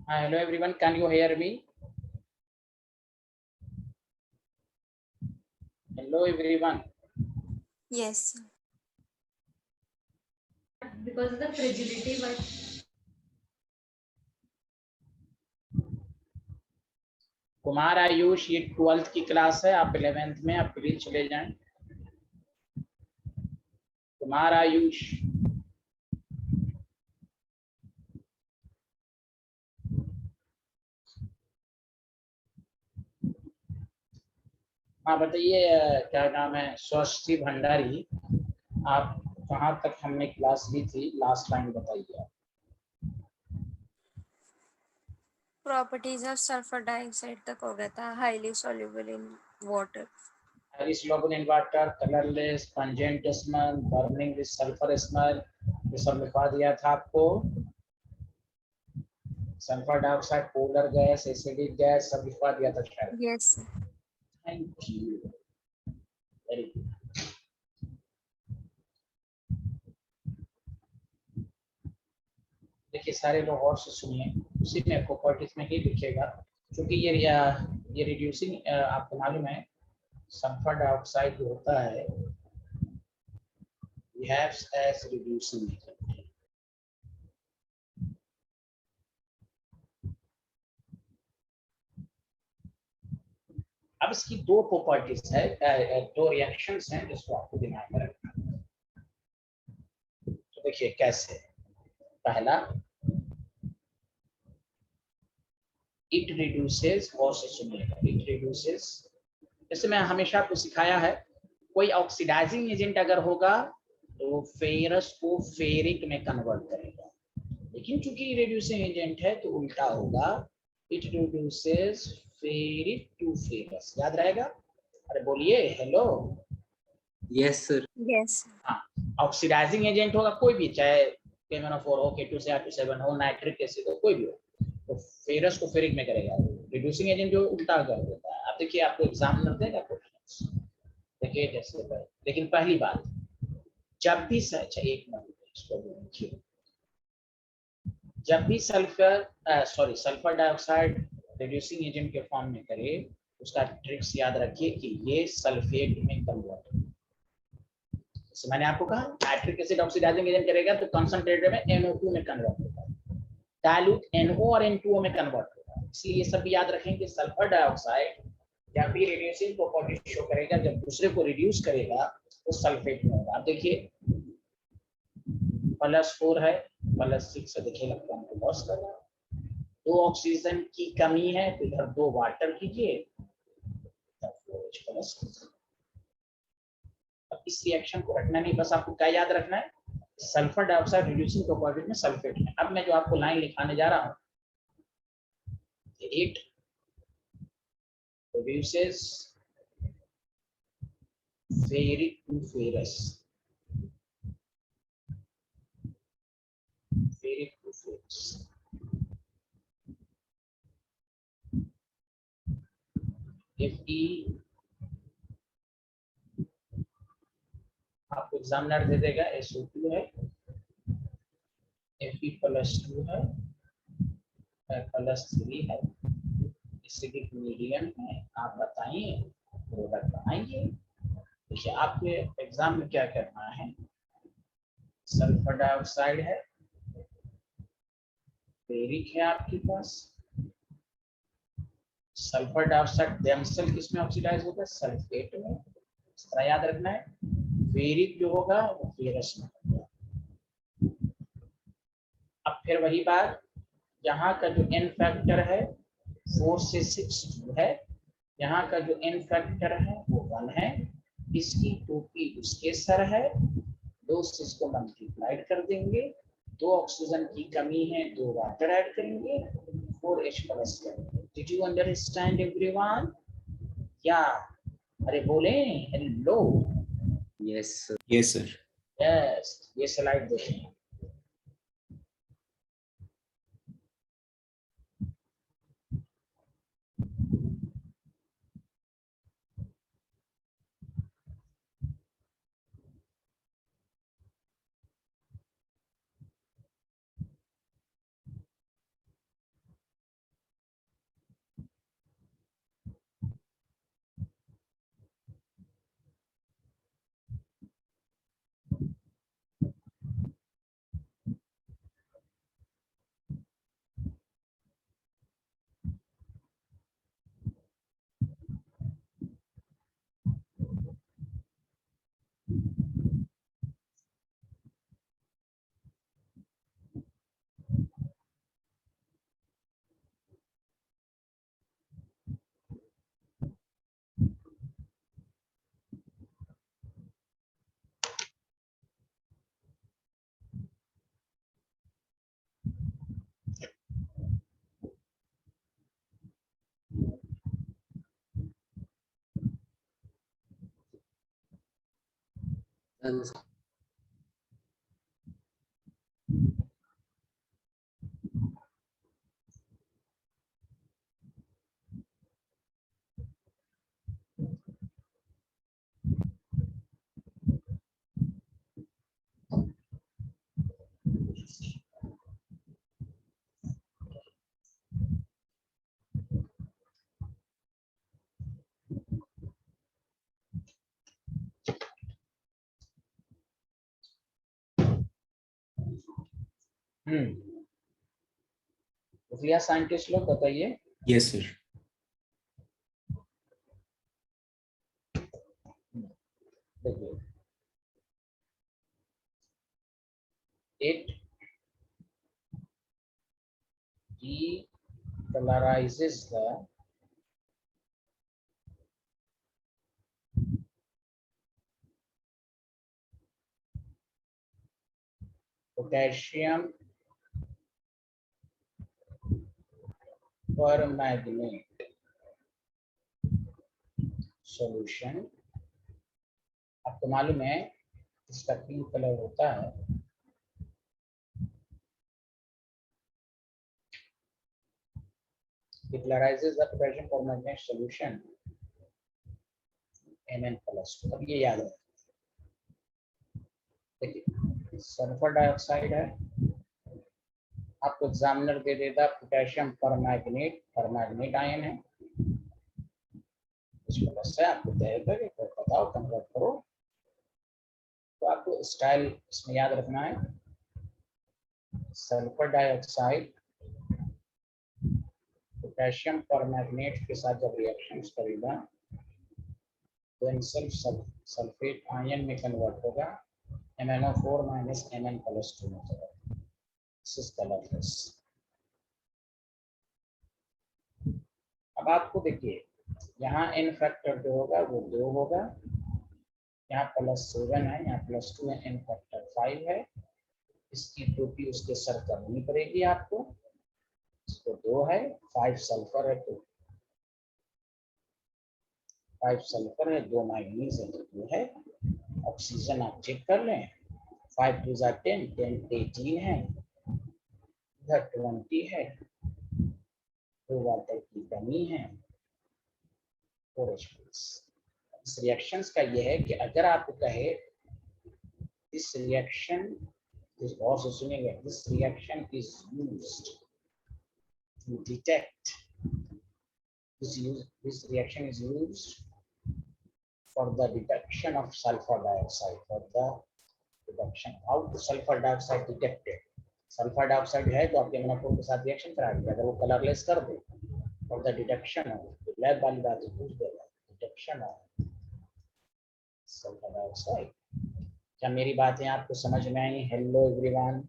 Hello everyone, can you hear me? Hello everyone. Yes. Because of the fragility, but Kumar Ayush, ये 12th की class है, आप 11th में, आप प्लीज चले जाएं। कुमार आयुष, हाँ बताइए, क्या नाम है? स्वस्ति भंडारी, आप कहाँ तक हमने क्लास ली थी? लास्ट टाइम बताइए। प्रॉपर्टीज ऑफ सल्फर डाइऑक्साइड तक हो गया था। Highly soluble in water, highly soluble in water, colourless, pungent smell, burning with sulphur smell, ये सब लिखवा दिया था आपको। Sulphur dioxide, polar gas, acidic gas, सब लिखवा दिया था शायद। Yes sir. Thank you, very good. देखिए सारे लोग और से सुनिए, उसी में प्रॉपर्टीज में ही लिखेगा, क्योंकि ये रिड्यूसिंग, आपको मालूम है सल्फर डाइऑक्साइड जो होता है बिहेव्स एज रिड्यूसिंग एजेंट। अब इसकी दो प्रॉपर्टीज है, दो रिएक्शंस हैं जिसको आपको दिमाग में रखना है। तो देखिए कैसे। पहला, इट रिड्यूसेस इट रिड्यूसेस, जैसे मैं हमेशा आपको सिखाया है, कोई ऑक्सीडाइजिंग एजेंट अगर होगा तो फेरस को फेरिक में कन्वर्ट करेगा, लेकिन चूंकि रिड्यूसिंग एजेंट है तो उल्टा होगा, it reduces ferric to ferrous. याद रहेगा? अरे बोलिए हेलो। Yes sir. यस। हाँ, ऑक्सीडाइजिंग एजेंट होगा कोई भी, चाहे KMnO4 हो, K2Cr2 हो, नाइट्रिक एसिड हो, कोई भी हो, तो फेरस को फेरिक में करेगा। रिड्यूसिंग एजेंट जो उल्टा कर देता है। आप देखिए, आपको एग्जामिनर देगा क्वेश्चंस, देखिए जैसे लेकिन पहली बात, जब भी अच्छा एक मिनट इसको देखिए, जब भी सल्फर डाइऑक्साइड रिड्यूसिंग एजेंट के फॉर्म में करे, उसका ट्रिक्स याद रखिए कि ये सल्फेट में कन्वर्ट हो। जैसे मैंने आपको कहा, नाइट्रिक एसिड ऑक्सीडाइजिंग एजेंट करेगा तो कंसंट्रेटेड में NO2 में कन्वर्ट होगा, डाइल्यूट NO और N2O में कन्वर्ट होगा। इसलिए ये सब भी याद रखें कि सल्फर डाइऑक्साइड जब भी रिड्यूसिंग प्रॉपर्टी शो करेगा, जब दूसरे को रिड्यूस करेगा तो सल्फेट में होगा। आप देखिए +4 है, +6 है, देखिए इलेक्ट्रॉन को लॉस कर रहा है। दो ऑक्सीजन की कमी है तो इधर 2 वाटर कीजिए, अब इस रिएक्शन को रखना नहीं, बस आपको क्या याद रखना है, सल्फर डाइऑक्साइड रिड्यूसिंग प्रॉपर्टी में सल्फेट है। अब मैं जो आपको लाइन लिखाने जा रहा हूँ, it produces ferric to ferrous, ferric to ferrous. Fe, आपको एग्जामिनर दे देगा SO2 है, Fe+2 है, +3 है, एसिडिक मीडियम है। आप बताइए प्रोडक्ट बनाइए। देखिए आपके एग्जाम में क्या करना है, सल्फर डाइऑक्साइड है, फेरिक है आपके पास, सल्फर डाइऑक्साइड देमसेल्फ किसमें ऑक्सीडाइज होगा, सल्फेट में। इस तरह याद रखना है, फेरिक जो होगा वो फेरस में होगा। अब फिर वही बात, यहाँ का जो N फैक्टर है 4 से 6 2 है, यहाँ का जो N फैक्टर है वो 1 है, इसकी टोपी उसके सर है, 2 से इसको मल्टीप्लाइड कर देंगे, 2 ऑक्सीजन की कमी है, 2 वाटर ऐड करेंगे, 4H+ करेंगे। Did you understand everyone? क्या? अरे बोले hello. Yes sir. Yes sir. Yes, ये स्लाइड देखें। Done, sir. इसलिए साइंटिस्ट लोग बताइए। Yes, sir. देखिए, it decolorizes the potassium permanganate solution। आपको मालूम है इसका पिंक कलर होता है। Decolorizes the potassium permanganate solution Mn+2। अब ये याद रखें। देखिए, सल्फर डाइऑक्साइड है, आपको एग्जामिनर दे देता पोटेशियम परमैंगनेट आयन है। इस वजह से आपको तय करके बताओ, कन्वर्ट करो। तो आपको स्टाइल इसमें याद रखना है, सल्फर डाइऑक्साइड पोटेशियम परमैंगनेट के साथ जब रिएक्शन करेगा तो इन सल्फेट आयन में कन्वर्ट होगा, MnO4 - Mn+2 में होगा। This is colourless. अब आपको देखिए, यहाँ n फैक्टर जो होगा वो 2 होगा, यहाँ +7 है, यहाँ +2 है, n फैक्टर 5 है। इसकी टोपी उसके सर करनी पड़ेगी आपको। इसको 2 है, 5 सल्फर है, तो 5 सल्फर है, 2 मैंगनीज है, तो 2 है। ऑक्सीजन आप चेक कर लें, 5 2 = 10, 10 18 है, इधर 20 है, 2 वाटर की कमी है, 4 H+। इस रिएक्शंस का ये है कि अगर आपको कहे इस रिएक्शन, इस गौर से सुनिएगा, this reaction is used to detect, this reaction is used for the detection of sulfur dioxide, for the detection how the sulfur dioxide detected। Sulphur dioxide है तो आपके MnO4 के साथ रिएक्शन कराएगी, अगर वो कलरलेस कर दे और द डिटेक्शन ऑफ, लैब वाली बात है, पूछ देगा डिटेक्शन ऑफ सल्फर डाइऑक्साइड। क्या मेरी बातें आपको समझ में आई? Hello everyone.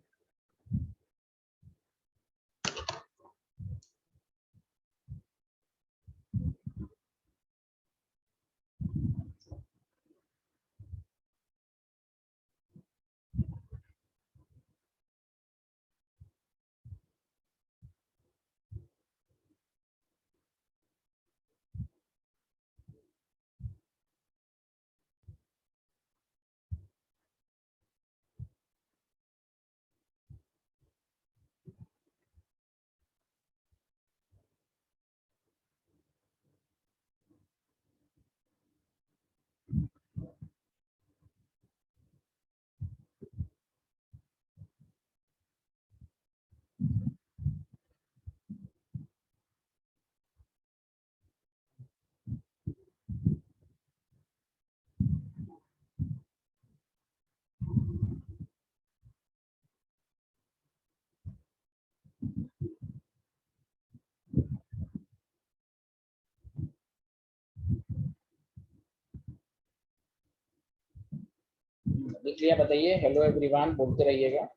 देख लिया? बताइए हेलो एवरीवन बोलते रहिएगा।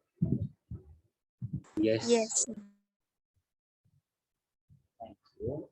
Yes. Yes. Thank you.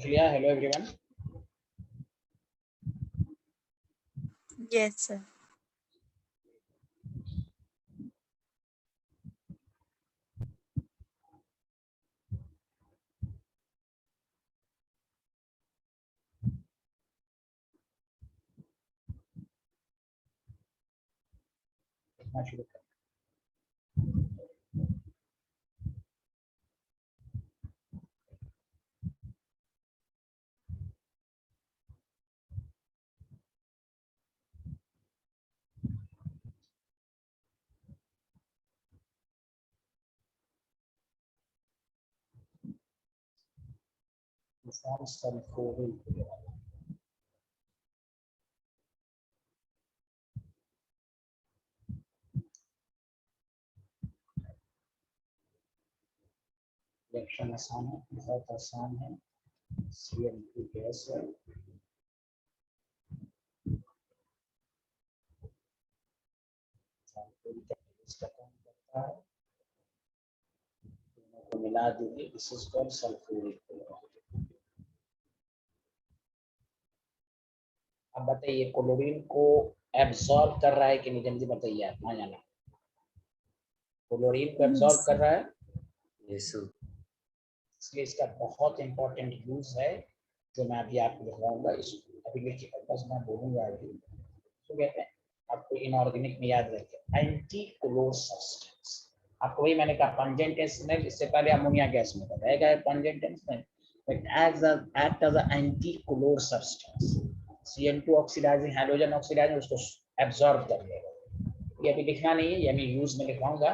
लिख लिया? Hello everyone. Yes, sir. लिखना शुरू कर। Form sulfuric रिएक्शन आसान है, बहुत आसान है। CN2 गैस है, इसका काम करता है, दोनों को मिला दीजिए, this is called sulphuric chloride. अब बताइए क्लोरीन को एब्सॉर्ब कर रहा है कि नहीं, जल्दी बताइए आप, ना जाना। क्लोरीन को एब्सॉर्ब कर रहा है, Yes, sir. इसलिए इसका बहुत इंपॉर्टेंट यूज है जो मैं अभी आपको दिखाऊंगा। इस अभी लिखिए, बस मैं बोलूंगा अभी। तो कहते हैं आपको इनऑर्गेनिक में याद रखें, एंटी क्लोर सब्सटेंस। आपको वही मैंने कहा पंजेंट टेंस में, इससे पहले अमोनिया गैस में बताया है पंजेंट टेंस में act as an anti-color substance. CN2 oxidizing hydrogen oxidizing उसको एब्जॉर्ब कर लेगा। ये अभी लिखना नहीं है, ये मैं यूज में लिखवाऊंगा।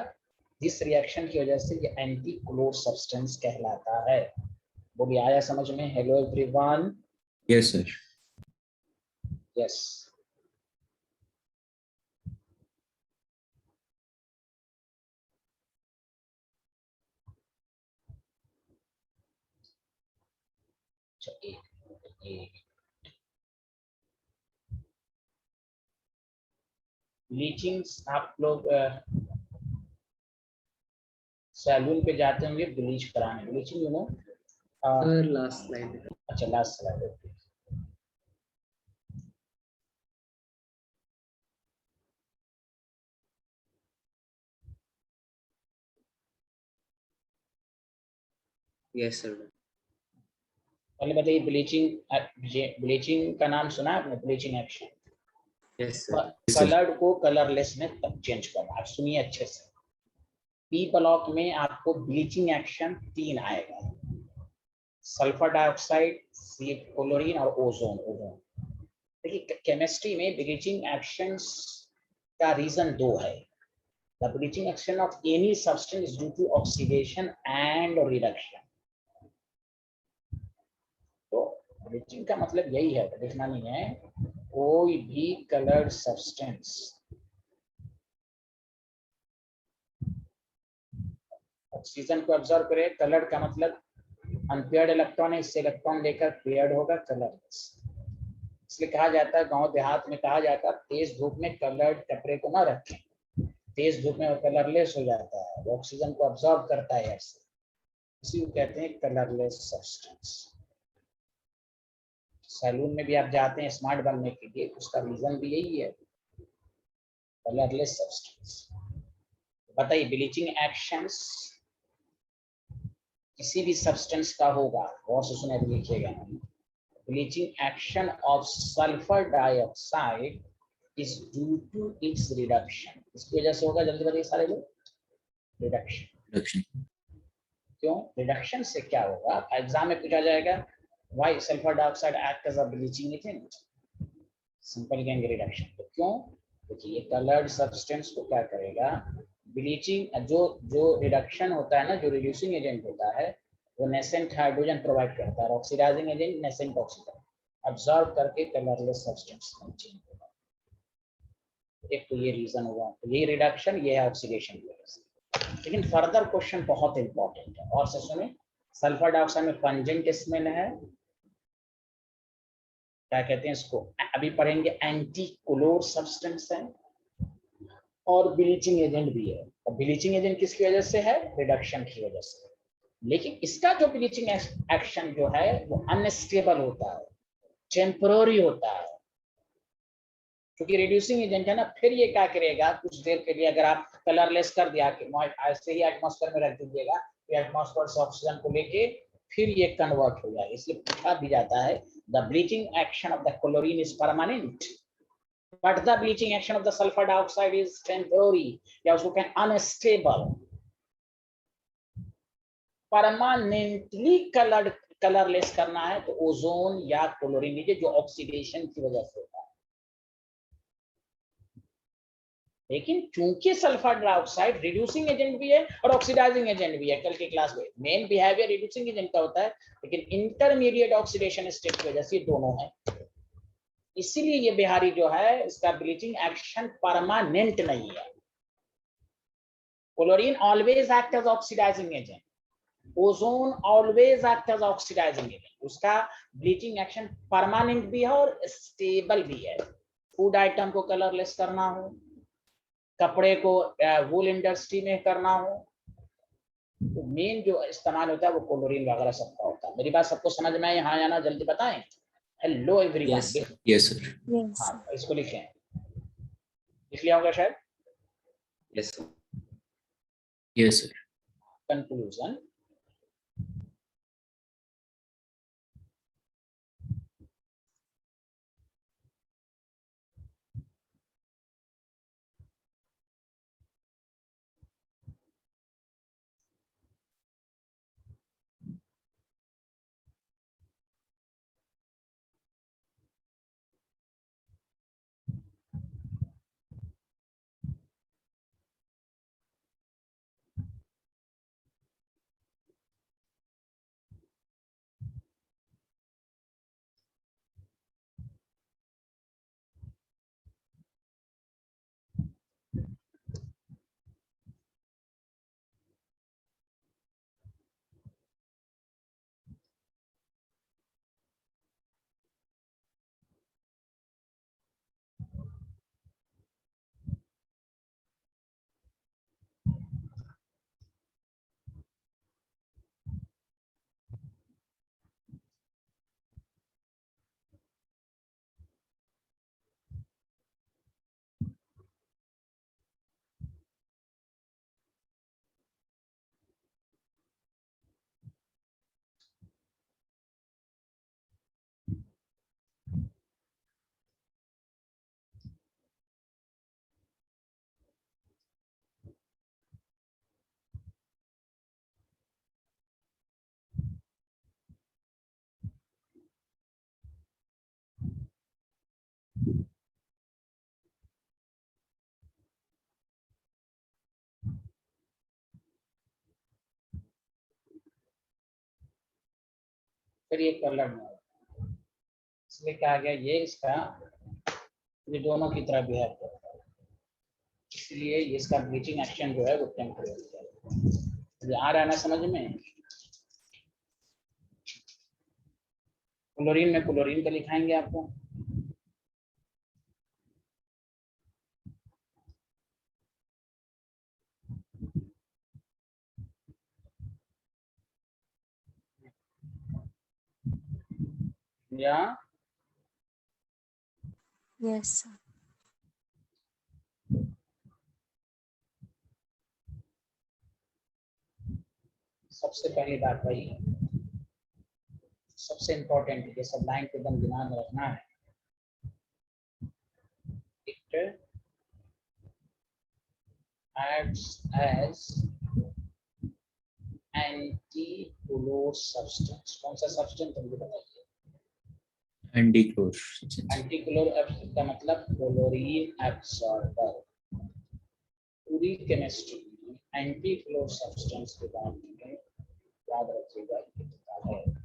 जिस रिएक्शन की वजह से ये एंटी क्लोर सब्सटेंस कहलाता है। बोलिए आया समझ में? Hello everyone. Yes, sir. Yes. Bleaching आप लोग सैलून पे जाते होंगे ब्लीच कराने, bleaching you know. Sir, last slide. अच्छा लास्ट स्लाइड। Yes, sir. पहले बताइए ब्लीचिंग का नाम सुना आपने? Bleaching action Yes, sir. Colour को कलरलेस में तब चेंज करना। आप सुनिए अच्छे से। पी ब्लॉक में आपको ब्लीचिंग एक्शन 3 आएगा, सल्फर डाइऑक्साइड, क्लोरीन और ओजोन। देखिए केमिस्ट्री में ब्लीचिंग एक्शंस का रीजन 2 है। The bleaching action of any substance is due to oxidation and reduction. तो ब्लीचिंग का मतलब यही है, देखना नहीं है, कोई भी कलर्ड सब्सटेंस ऑक्सीजन को एब्जॉर्ब करे। कलर्ड का मतलब अनपेयर्ड इलेक्ट्रॉन है, इससे इलेक्ट्रॉन लेकर पेयर्ड होगा, कलरलेस। इसलिए कहा जाता है, गांव देहात में कहा जाता है, तेज धूप में कलर्ड कपड़े को ना रखें, तेज धूप में वो कलरलेस हो जाता है, वो ऑक्सीजन को एब्जॉर्ब करता है ऐसे, इसी को कहते हैं कलरलेस सब्सटेंस। सैलून में भी आप जाते हैं स्मार्ट बनने के लिए, उसका रीजन भी यही है, कलरलेस सब्सटेंस। बताइए ब्लीचिंग एक्शंस किसी भी सब्सटेंस का होगा, और से सुने लिखिएगा, bleaching action of sulphur dioxide is due to its reduction. इसकी वजह से होगा, जल्दी बताइए सारे लोग, रिडक्शन। क्यों रिडक्शन से क्या होगा? एग्जाम में पूछा जाएगा, why sulphur dioxide act as a bleaching agent. Simple कहेंगे रिडक्शन। तो क्यों? देखिए ये कलर्ड सब्सटेंस को क्या करेगा, ब्लीचिंग जो रिडक्शन होता है ना, जो रिड्यूसिंग एजेंट होता है, वो नेसेंट हाइड्रोजन प्रोवाइड करता है, और oxidizing agent nascent oxygen absorb करके कलरलेस सब्सटेंस में चेंज होगा। एक तो ये रीजन हुआ, तो ये रिडक्शन, ये है ऑक्सीडेशन की वजह से। लेकिन फर्दर क्वेश्चन बहुत इंपॉर्टेंट है, और से सुने, सल्फर डाइऑक्साइड में पंजेंट स्मेल है, क्या कहते हैं इसको, अभी पढ़ेंगे, एंटी क्लोर सब्सटेंस है, और ब्लीचिंग एजेंट भी है। और ब्लीचिंग एजेंट किसकी वजह से है? रिडक्शन की वजह से। लेकिन इसका जो ब्लीचिंग एक्शन जो है वो अनस्टेबल होता है, टेम्पररी होता है, क्योंकि रिड्यूसिंग एजेंट है ना। फिर ये क्या करेगा, कुछ देर के लिए अगर आप कलरलेस कर दिया कि ऐसे ही एटमॉस्फेयर में रख दीजिएगा, तो एटमॉस्फेयर से ऑक्सीजन को लेके फिर ये कन्वर्ट हो जाएगा। इसलिए पूछा भी जाता है the bleaching action of the chlorine is permanent but the bleaching action of the sulphur dioxide is temporary, या उसको कहें अनस्टेबल। परमानेंटली कलरलेस करना है तो ओजोन या क्लोरीन लीजिए, जो ऑक्सीडेशन की वजह से होता है। लेकिन चूंकि सल्फर डाइऑक्साइड रिड्यूसिंग एजेंट भी है और ऑक्सीडाइजिंग एजेंट भी है, कल की क्लास में मेन बिहेवियर रिड्यूसिंग एजेंट का होता है, लेकिन इंटरमीडिएट ऑक्सीडेशन स्टेट की वजह से दोनों है। इसीलिए ये बिहारी जो है इसका ब्लीचिंग एक्शन परमानेंट नहीं है। Chlorine always act as oxidizing agent, ozone always act as oxidizing agent. उसका ब्लीचिंग एक्शन परमानेंट भी है और स्टेबल भी है। फूड आइटम को कलरलेस करना हो, कपड़े को वूल इंडस्ट्री में करना हो, तो मेन जो इस्तेमाल होता है वो क्लोरीन वगैरह सबका होता है। मेरी बात सबको समझ में? यहाँ आना जल्दी बताएं। Hello everyone. Yes sir. हाँ, इसको लिखें, लिख लिया होगा शायद। Yes sir. Yes sir. Conclusion, फिर ये कलर में इसलिए कहा गया ये इसका ये दोनों की तरह बिहेव करता है, इसलिए इसका ब्लीचिंग एक्शन जो है वो टेम्परेरी है। आ रहा है ना समझ में? क्लोरीन में क्लोरीन का लिखाएंगे आपको, या यस सर। सबसे पहली बात भाई, सबसे इम्पोर्टेंट ये सब लाइन के एकदम दिमाग में रखना है। It acts as antichlor substance. कौन सा सब्सटेंस मुझे बताइए? एंटी-क्लोर। एंटी-क्लोर का मतलब क्लोरीन एब्सॉर्बर। पूरी केमिस्ट्री में एंटी-क्लोर सब्सटेंस के बारे में याद रखिएगा, ये किताब है।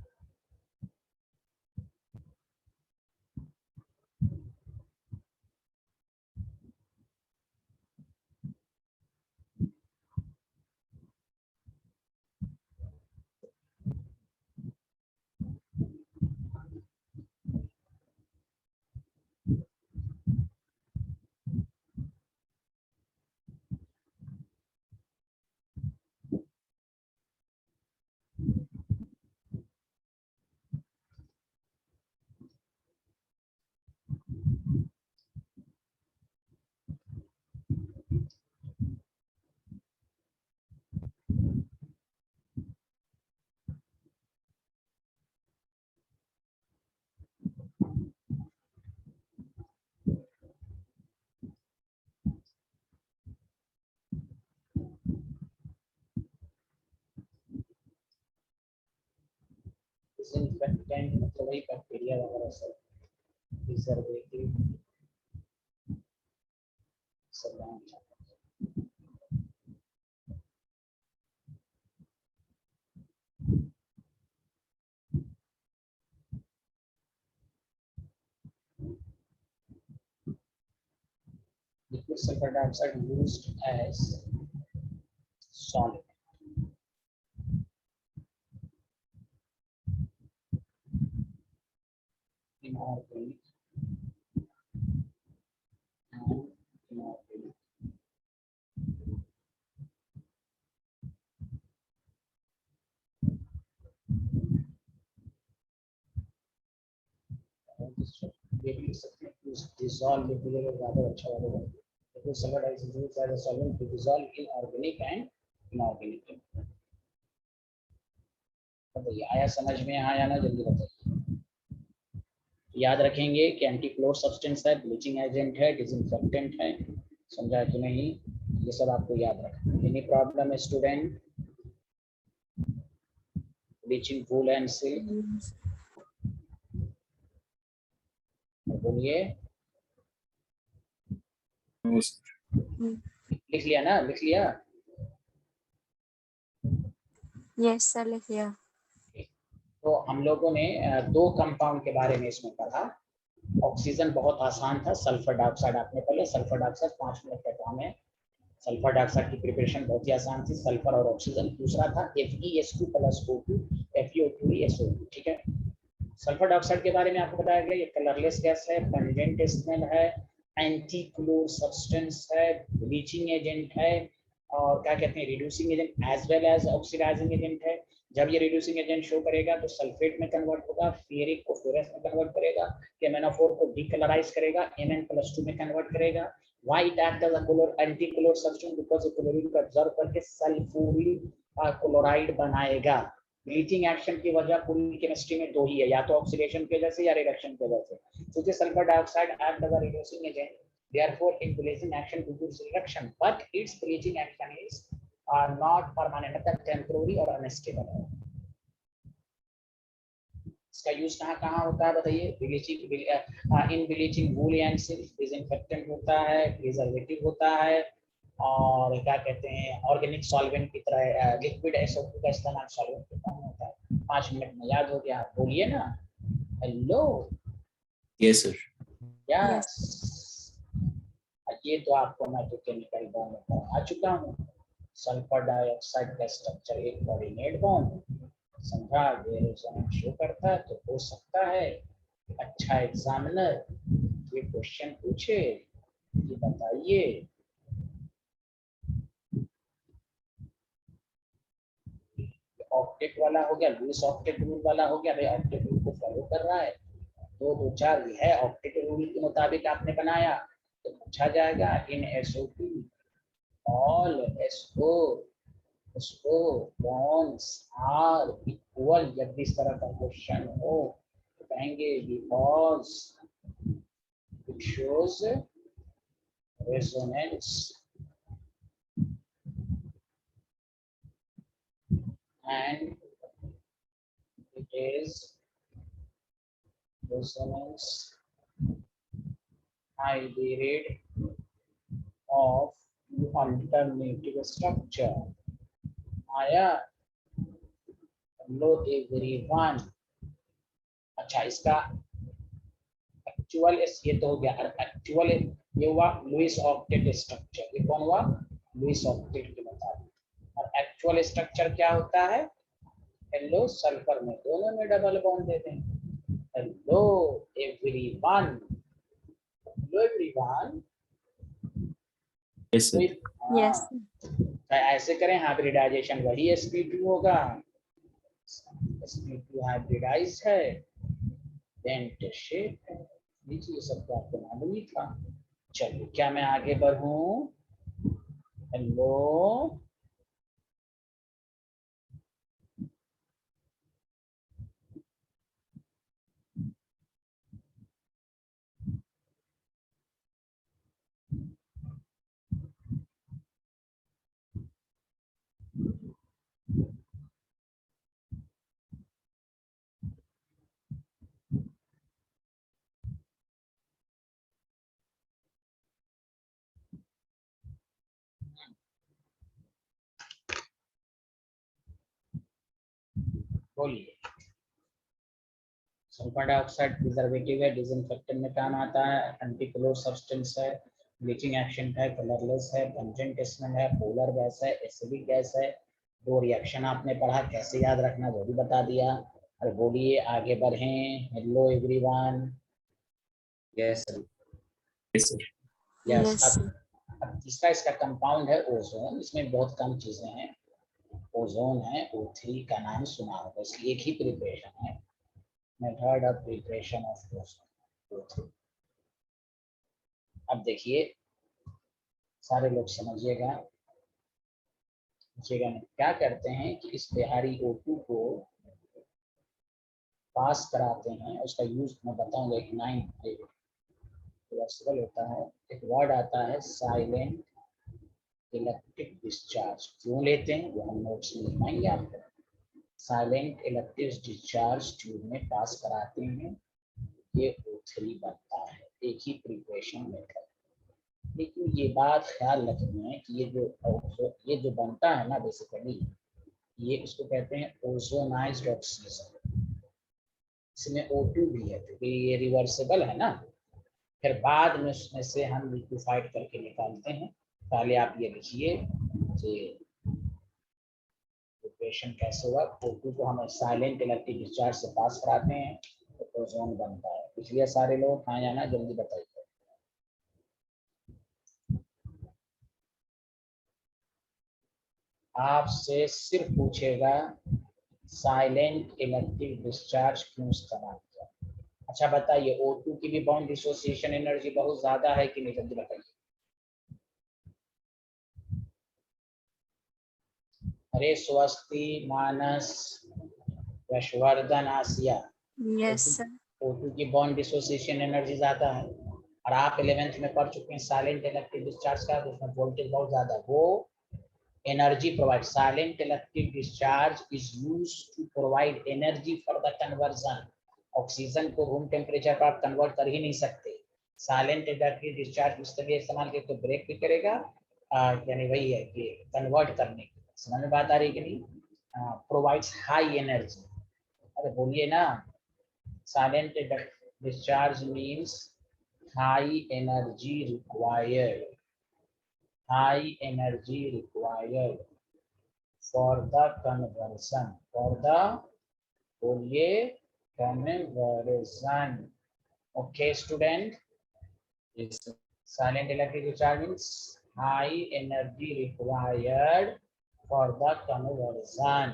डिसइंफेक्टेंट मतलब वही बैक्टीरिया वगैरह सब, प्रिजर्वेटिव सब नाम है। Liquid sulfur dioxide used as solid. Inorganic and inorganic. Dissolve liquid ज़्यादा अच्छा होगा। Liquid sulfur dioxide is used as a solvent to dissolve inorganic and inorganic. बताइए आया समझ में, हाँ या ना, जल्दी बताइए। याद रखेंगे कि एंटी क्लोर सब्सटेंस है, ब्लीचिंग एजेंट है, डिसइंफेक्टेंट है, समझा कि नहीं, ये सब आपको याद रखना। एनी प्रॉब्लम है student? Bleaching wool and silk, बोलिए। लिख लिया ना, लिख लिया? यस सर, लिख लिया। तो हम लोगों ने दो कंपाउंड के बारे में इसमें पढ़ा। ऑक्सीजन बहुत आसान था, सल्फर डाइऑक्साइड आपने पहले, सल्फर डाइऑक्साइड 5 मिनट का काम है। सल्फर डाइऑक्साइड की प्रिपरेशन बहुत ही आसान थी, सल्फर और ऑक्सीजन। दूसरा था FeS2 + O2 FeO2SO2, ठीक है। सल्फर डाइऑक्साइड के बारे में आपको बताया गया, ये कलरलेस गैस है, पंजेंट स्मेल है, एंटी क्लोर सब्सटेंस है, ब्लीचिंग एजेंट है, और क्या कहते हैं, reducing agent as well as oxidizing agent है। जब ये रिड्यूसिंग एजेंट शो करेगा तो सल्फेट में कन्वर्ट होगा, फेरिक को फेरस में कन्वर्ट करेगा, MnO4 को डीकलराइज करेगा, Mn+2 में कन्वर्ट करेगा। Why it acts as a anti-color substance? Because chlorine को ऑब्जर्व करके सल्फ्यूरिल क्लोराइड बनाएगा। ब्लीचिंग एक्शन की वजह पूरी केमिस्ट्री में दो ही है, या तो ऑक्सीडेशन की वजह से या रिडक्शन की वजह से। क्योंकि sulphur dioxide act as a reducing agent, therefore its bleaching action produces reduction, but its bleaching action is not permanent, मतलब temporary और unstable है। इसका यूज कहाँ होता है बताइए? Bleaching, in bleaching wool and silk, disinfectant होता है, प्रिजर्वेटिव होता है, और क्या कहते हैं, ऑर्गेनिक सॉल्वेंट की तरह लिक्विड SO2 का इस्तेमाल सॉल्वेंट के काम में होता है। 5 मिनट में याद हो गया? बोलिए ना। हेलो। Yes sir. यस, ये तो आपको मैं तो केमिकल बॉन्ड में पढ़ा चुका हूँ। सल्फर डाइऑक्साइड का स्ट्रक्चर एक कोऑर्डिनेट बॉन्ड, समझा, ये रेजोनेंस शो करता है। तो हो सकता है अच्छा एग्जामिनर ये क्वेश्चन पूछे कि बताइए ऑक्टेट वाला हो गया, लुईस ऑक्टेट रूल वाला हो गया, भाई ऑक्टेट रूल को फॉलो कर रहा है, 2 2 4 है ऑक्टेट रूल के मुताबिक आपने बनाया, तो पूछा जाएगा इन SO2 all SO bonds are equal। जब भी इस तरह का क्वेश्चन हो तो कहेंगे because it shows resonance and it is resonance hybrid of alternative structure। आया? Hello everyone. अच्छा, इसका एक्चुअल ये तो हो गया, एक्चुअल ये हुआ लुईस ऑक्टेट स्ट्रक्चर। ये कौन हुआ? लुईस ऑक्टेट के मुताबिक। और एक्चुअल स्ट्रक्चर क्या होता है? हेलो, सल्फर में दोनों में डबल बॉन्ड देते हैं। Hello everyone, hello everyone. Yes sir. Yes ऐसे करें, हाइब्रिडाइजेशन वही sp2 होगा, sp2 हाइब्रिडाइज है, डेंट शेप है, नीचे ये सब तो आपको मालूम ही था। चलिए, क्या मैं आगे बढ़ूं? हेलो, बोलिए। सल्फर डाइऑक्साइड प्रिजर्वेटिव है, डिसइंफेक्टेंट में काम आता है, एंटी क्लोर सब्सटेंस है, ब्लीचिंग एक्शन है, कलरलेस है, पंजेंट स्मेल है, पोलर गैस है, एसिडिक गैस है। दो रिएक्शन आपने पढ़ा, कैसे याद रखना वो भी बता दिया। अरे बोलिए, आगे बढ़ें। Hello everyone. Yes, sir. Yes, sir. Yes. Yes, sir. अब तीसरा इसका कंपाउंड है ओजोन। इसमें बहुत कम चीजें हैं। ओजोन है, O3 का नाम सुना होगा, इसकी एक ही प्रिपरेशन है, method of preparation of ozone, O3। अब देखिए, सारे लोग समझिएगा, क्या करते हैं कि इस बिहारी O2 को पास कराते हैं। उसका यूज मैं बताऊंगा, एक 9 रिवर्सिबल होता है। एक वर्ड आता है साइलेंट इलेक्ट्रिक डिस्चार्ज। क्यों लेते हैं वो हम नोट्स में लिखवाएंगे आपको। साइलेंट इलेक्ट्रिक डिस्चार्ज ट्यूब में पास कराते हैं, ये O3 बनता है, एक ही प्रिपरेशन मेथड। लेकिन ये बात ख्याल रखनी है कि ये जो बनता है ना, बेसिकली ये इसको कहते हैं ओजोनाइज्ड ऑक्सीजन। इसमें O2 भी है, क्योंकि ये रिवर्सिबल है ना। फिर बाद में उसमें से हम लिक्विफाइड करके निकालते हैं। पहले आप ये लिखिए कि प्रिपरेशन कैसे हुआ। O2 को हम साइलेंट इलेक्ट्रिक डिस्चार्ज से पास कराते हैं तो ओजोन बनता है। इसलिए सारे लोग कहाँ जाना, जल्दी बताइए। आपसे सिर्फ पूछेगा साइलेंट इलेक्ट्रिक डिस्चार्ज क्यों इस्तेमाल किया। अच्छा बताइए, O2 की भी बॉन्ड डिसोसिएशन एनर्जी बहुत ज्यादा है कि नहीं, जल्दी बताइए। अरे स्वस्ति, मानस, यशवर्धन, आसिया, Yes, sir. O2 की बॉन्ड डिसोसिएशन एनर्जी ज्यादा है। और आप 11th में पढ़ चुके हैं साइलेंट इलेक्ट्रिक डिस्चार्ज का, तो उसमें वोल्टेज बहुत ज्यादा है। वो energy provide silent electric discharge is used to provide energy for the conversion। Oxygen को रूम टेम्परेचर पर आप कन्वर्ट कर ही नहीं सकते। साइलेंट इलेक्ट्रिक डिस्चार्ज इस तरह इस्तेमाल करके तो ब्रेक भी करेगा, यानी वही है कि कन्वर्ट करने की। समझ में बात आ रही है कि नहीं। Provides high energy. अरे बोलिए ना, silent discharge means high energy required, high energy required for the conversion, for the बोलिए conversion। Okay student, Yes, sir. silent electric discharge means high energy required for the conversion।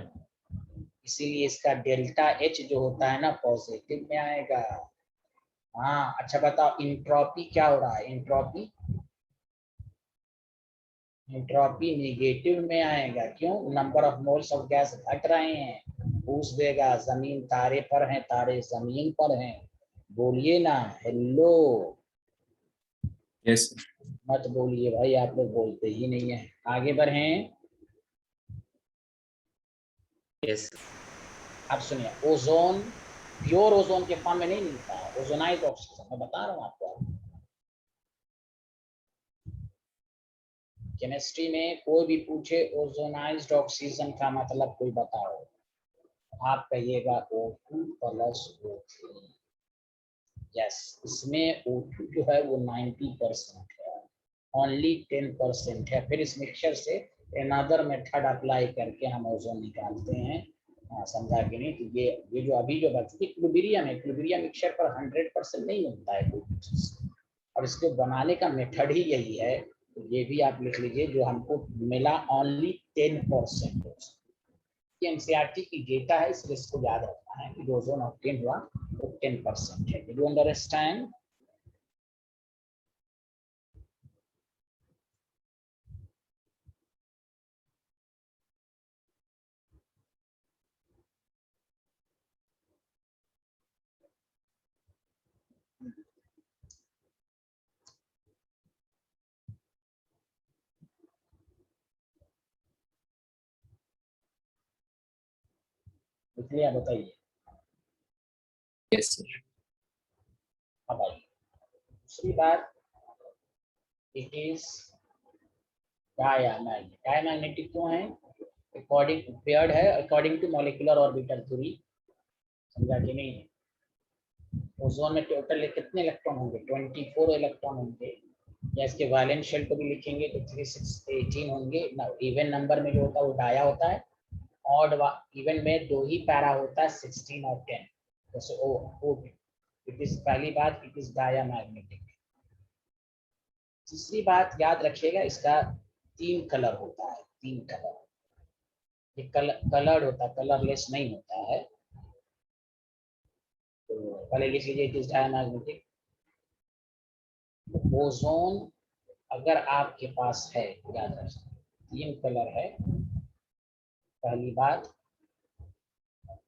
इसीलिए इसका delta H जो होता है ना, positive में आएगा। हाँ अच्छा बताओ, इंट्रोपी क्या हो रहा है। इंट्रोपी निगेटिव में आएगा। क्यों, number of moles of gas घट रहे हैं। पूछ देगा, जमीन तारे पर है, तारे जमीन पर हैं। बोलिए ना, हेलो। Yes, sir. मत बोलिए भाई, आप लोग बोलते ही नहीं है। आगे बढ़ें। Yes, sir. अब सुनिए, ओजोन प्योर ओजोन के फॉर्म में नहीं मिलता है, ओजोनाइज्ड ऑक्सीजन। मैं बता रहा हूँ आपको। केमिस्ट्री में कोई भी पूछे ओजोनाइज्ड ऑक्सीजन का मतलब कोई बताओ, आप कहिएगा O2 प्लस O3। यस, इसमें O2 जो है वो 90% है, ओनली 10% है। फिर इस मिक्सचर से अनदर मेथड अप्लाई करके हम ओजोन निकालते हैं। समझा कि नहीं। तो ये जो अभी जो बचती इक्विलिब्रियम है, इक्विलिब्रियम मिक्सचर पर 100% नहीं होता है कोई चीज, और इसको बनाने का मेथड ही यही है। तो ये भी आप लिख लीजिए, जो हमको मिला ओनली 10%। एनसीईआरटी की डेटा है, इसलिए इसको याद रखना है कि ओजोन ऑब्टेन हुआ तो 10% है। Do you understand. इसलिए आप बताइए। Yes, sir. अब आइए दूसरी बात, इट इज डायमैग्नेटिक। डायमैग्नेटिक क्यों है, अकॉर्डिंग पेयर्ड है according to molecular orbital theory, समझा कि नहीं? ओजोन में टोटल कितने इलेक्ट्रॉन होंगे? 24 इलेक्ट्रॉन होंगे, या इसके वैलेंस शेल को भी लिखेंगे तो 18 होंगे। इवन नंबर में जो होता है वो डाया होता है, ऑड इवन में 2 ही पैरा होता है, 16 और 10। जैसे ओ इट इज, पहली बात इट इज डायामैग्नेटिक। तीसरी बात याद रखिएगा, इसका 3 कलर होता है, 3 कलर। ये कलर्ड होता है, कलरलेस नहीं होता है। तो पहले लिख लीजिए इट इज डायामैग्नेटिक। ओजोन अगर आपके पास है, याद रखिए 3 कलर है। पहली बात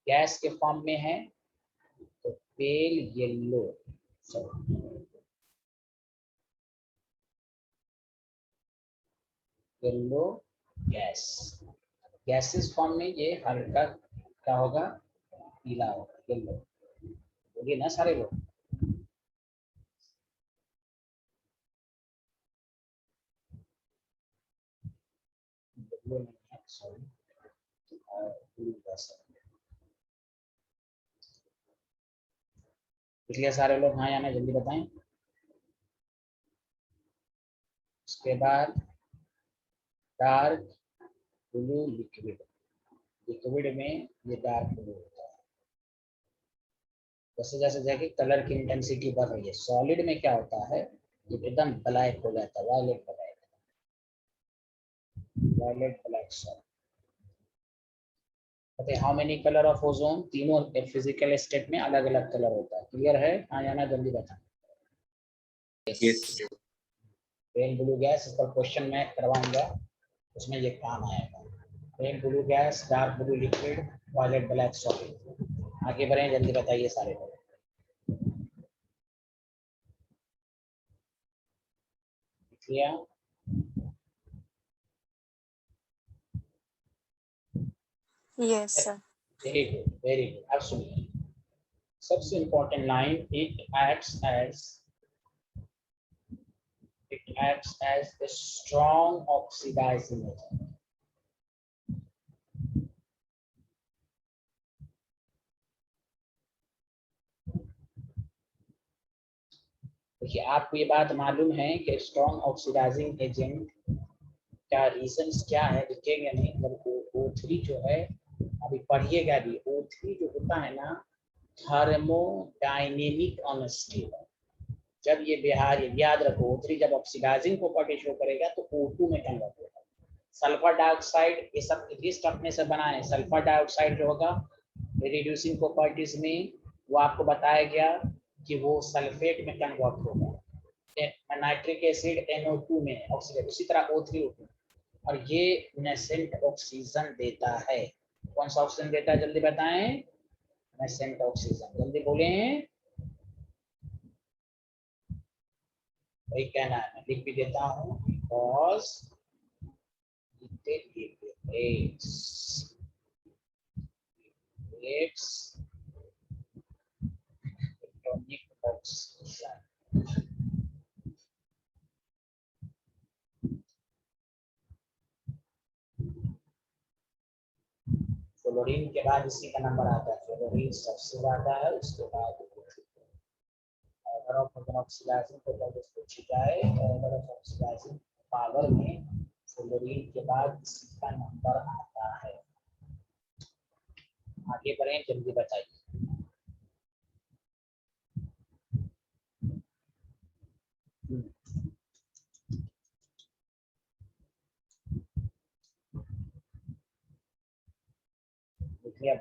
गैस के फॉर्म में है तो pale yellow, yellow gas. Gases form में ये हल्का क्या होगा? पीला होगा, येलो। बोलिए ना सारे लोग। येलो नहीं है, सॉरी, और ब्लू गैस है। इसलिए सारे लोग हाँ या ना जल्दी बताएं। उसके बाद डार्क ब्लू लिक्विड, लिक्विड में ये डार्क ब्लू होता है। जैसे जैसे जैसे कलर की इंटेंसिटी बढ़ रही है, सॉलिड में क्या होता है? ये एकदम ब्लैक हो जाता है, violet black, violet black solid. कहते how many colour of ozone? तीनों फिजिकल स्टेट में अलग अलग कलर होता है। क्लियर है? हाँ या ना जल्दी बताएं। Yes. पेल ब्लू गैस, इस पर क्वेश्चन मैं करवाऊंगा, उसमें ये काम आएगा। Pale blue gas, dark blue liquid, violet black solid. आगे बढ़ें, जल्दी बताइए सारे लोग। किया? Yes, sir. Very good, very good. अब सुनिए सबसे important line, it acts as a strong oxidizing agent. देखिए आपको ये बात मालूम है कि स्ट्रॉन्ग ऑक्सीडाइजिंग एजेंट क्या रीजंस क्या है, लिखेंगे नहीं। मतलब O3 जो है, अभी पढ़िएगा भी, O3 जो होता है ना, थर्मोडायनेमिक अनस्टेबल। जब ये बिहार, याद रखो, O3 जब ऑक्सीडाइजिंग प्रॉपर्टी शो करेगा तो O2 में कन्वर्ट होगा। सल्फर डाइऑक्साइड, ये सब लिस्ट अपने से बनाए। सल्फर डाइऑक्साइड जो होगा रिड्यूसिंग प्रॉपर्टीज में, वो आपको बताया गया कि वो सल्फेट में कन्वर्ट होगा। नाइट्रिक एसिड NO2 में ऑक्सीडेट, उसी तरह O3 O2। और ये नेसेंट ऑक्सीजन देता है। कौन सा ऑक्सीजन देता है जल्दी बताएं? नेसेंट ऑक्सीजन, जल्दी बोले। वही कहना है, मैं लिख भी देता हूँ। Because atomic oxygen. फ्लोरीन के बाद इसी का नंबर आता है, फ्लोरीन सबसे ज्यादा है, उसके बाद ऑक्सीडाइजिंग पूछी जाए, ऑक्सीडाइजिंग पावर में फ्लोरीन के बाद इसी का नंबर आता है। आगे बढ़ें, जल्दी बताइए।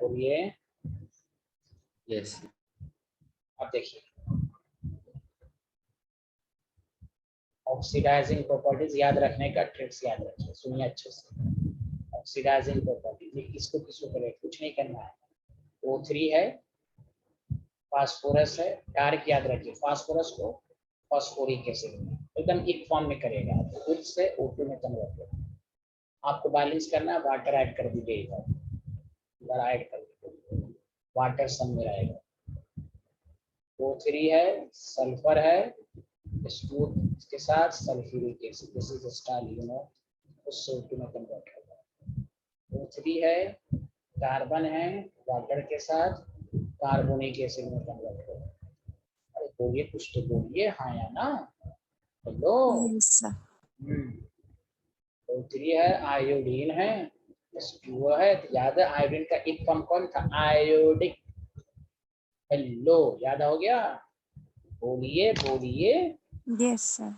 बोलिए। Yes. अब देखिए ऑक्सीडाइजिंग प्रॉपर्टीज याद रखने का ट्रिक्स याद रखिए, सुनिए अच्छे से। ऑक्सीडाइजिंग प्रॉपर्टीज, इसको किसको करें, कुछ नहीं करना है। O3 है, फास्फोरस है, डार्क याद रखिए, फास्फोरस को फास्फोरिक एसिड में एकदम एक फॉर्म में करेगा, तो खुद से O2 में कन्वर्ट होगा। आपको बैलेंस करना है, वाटर ऐड कर दीजिए, इधर ऐड कर दीजिए, वाटर सब में रहेगा। O3 है, सल्फर है, के साथ sulphuric acid, this is style, you know, उससे O2 में कन्वर्ट होगा। O3 है, कार्बन है, वाटर के साथ कार्बोनिक एसिड में कन्वर्ट हो। अरे बोलिए, कुछ तो बोलिए, हाँ या ना। हेलो। Yes, sir. O3 है, आयोडीन है, H2O है। तो याद है आयोडीन का एक फॉर्म कौन था? आयोडिक। हेलो, याद हो गया? बोलिए बोलिए। Yes, sir.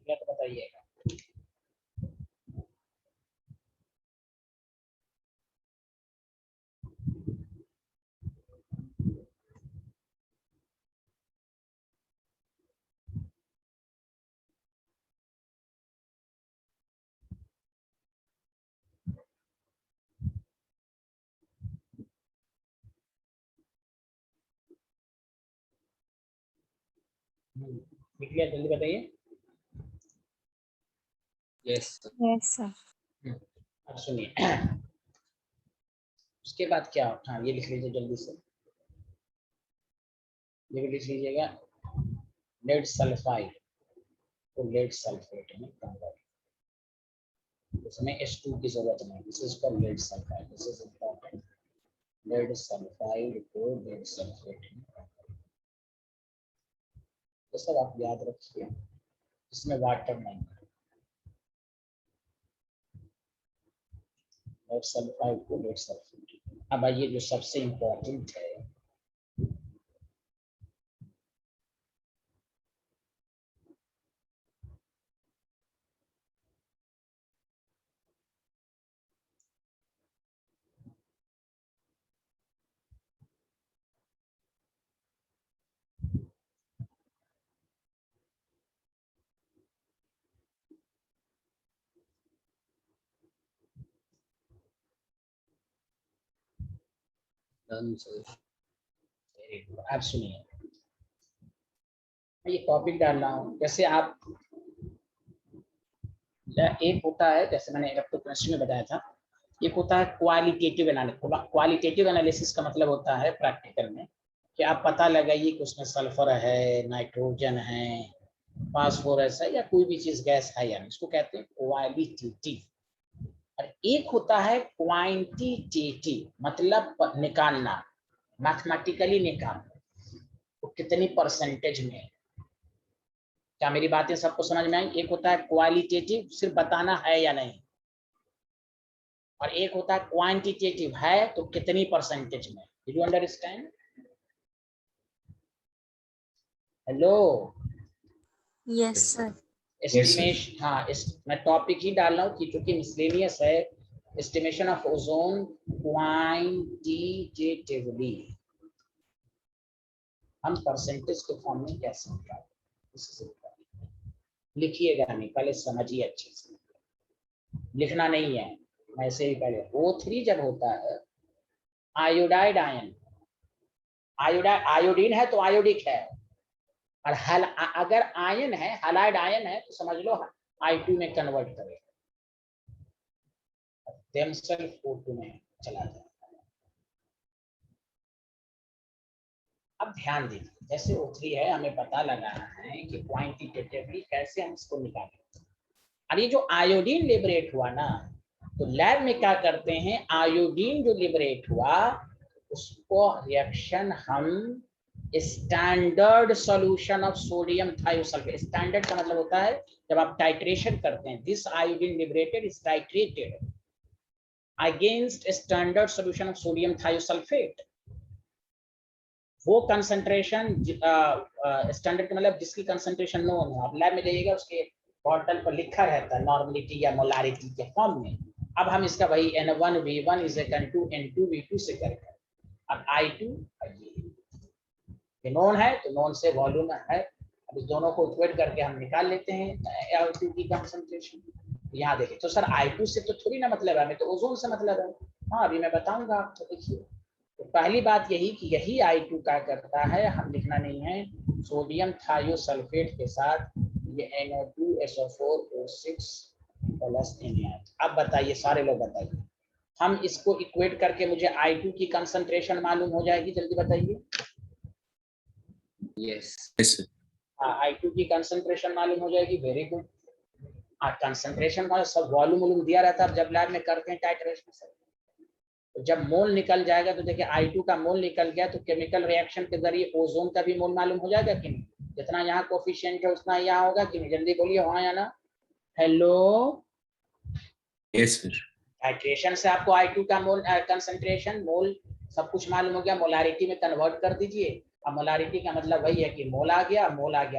क्या तो बताइएगा। निकलिए, जल्दी बताइए। Yes, sir. Yes, sir. अब सुनिए। उसके बाद क्या? हाँ, ये लिख लीजिए जल्दी से, ये भी लिख लीजिएगा। लेड सल्फाइड तो लेड सल्फेट में कन्वर्ट, उसमें H2 की जरूरत नहीं। This is called lead sulphide, this is important. Lead sulphide को लेड सल्फेट में convert। तो सब आप याद रखिए, इसमें वाटर नहीं है। लेड सल्फाइड को लेड सल्फेट। अब आइए जो सबसे इम्पोर्टेंट है, Done, sir. आप सुनिए। मैं ये टॉपिक डाल रहा हूँ, जैसे आप, एक होता है, जैसे मैंने इलेक्ट्रोकेमिस्ट्री में बताया था, एक होता है क्वालिटेटिव एनालिसिस। क्वालिटेटिव एनालिसिस का मतलब होता है प्रैक्टिकल में कि आप पता लगाइए कि उसमें सल्फर है, नाइट्रोजन है, फास्फोरस है, या कोई भी चीज गैस है या नहीं, इसको कहते हैं क्वालिटेटिव। और एक होता है क्वांटिटेटिव, मतलब निकालना, मैथमेटिकली निकालना, तो कितनी परसेंटेज में। क्या मेरी बातें सबको समझ में आई? एक होता है क्वालिटेटिव, सिर्फ बताना है या नहीं, और एक होता है क्वांटिटेटिव, है तो कितनी परसेंटेज में। Do you understand? Hello. Yes, sir. Estimation, हाँ, मैं टॉपिक ही डाल रहा हूँ कि चूंकि मिसलेनियस है। एस्टिमेशन ऑफ ओजोन क्वांटिटेटिवली, हम परसेंटेज के फॉर्म में कैसे निकालें। लिखिएगा नहीं, पहले समझिए अच्छे से, लिखना नहीं है। ऐसे ही पहले O3 जब होता है, आयोडाइड आयन, आयोडीन है तो आयोडिक है, और अगर आयन है, हैलाइड आयन है, तो समझ लो I2 में कन्वर्ट करेगा, देमसेल्फ O2 में चला जाएगा। अब ध्यान दीजिए, जैसे O3 है, हमें पता लगाना है कि क्वांटिटेटिवली कैसे हम इसको निकालें। और ये जो आयोडीन लिबरेट हुआ ना, तो लैब में क्या करते हैं, आयोडीन जो लिबरेट हुआ उसको रिएक्शन हम standard solution of sodium thiosulphate, standard का मतलब होता है जब आप टाइट्रेशन करते हैं, this iodine liberated is titrated against standard solution of sodium thiosulphate. वो कंसंट्रेशन स्टैंडर्ड का मतलब जिसकी कंसंट्रेशन नोन हो, आप लैब में जाइएगा, उसके बॉटल पर लिखा रहता है नॉर्मलिटी या मोलारिटी के फॉर्म में। अब हम इसका वही N1V1 is equal to N2V2 से करके, अब I2 ये नोन है तो नोन से वॉल्यूम है, अब इस दोनों को इक्वेट करके हम निकाल लेते हैं I2 की कंसंट्रेशन। यहाँ देखिए तो सर I2 से तो थोड़ी ना मतलब है, हमें तो ओजोन से मतलब है। हाँ अभी मैं बताऊंगा आपको, देखिए तो पहली बात यही कि यही I2 क्या करता है, हम लिखना नहीं है, सोडियम थायोसल्फेट के साथ ये NO2SO4O6 प्लस Na। अब बताइए सारे लोग बताइए, हम इसको इक्वेट करके मुझे I2 की कंसंट्रेशन मालूम हो जाएगी, जल्दी बताइए। Yes. Yes, sir. हाँ I2 की कंसंट्रेशन मालूम हो जाएगी, वेरी गुड। कंसंट्रेशन का सब वॉल्यूम दिया रहता है, अब जब लैब में करते हैं टाइट्रेशन से, तो जब मोल निकल जाएगा तो देखिए I2 का मोल निकल गया तो केमिकल रिएक्शन के जरिए ओजोन का भी मोल मालूम हो जाएगा कि नहीं, जितना यहाँ कोफिशिएंट है उतना यहाँ होगा कि नहीं, जल्दी बोलिए हाँ या ना। Hello, Yes, sir. टाइट्रेशन से आपको I2 का मोल कंसंट्रेशन मोल सब कुछ मालूम हो गया, मोलारिटी में कन्वर्ट कर दीजिए। अब मोलारिटी का मतलब वही है कि मोल आ गया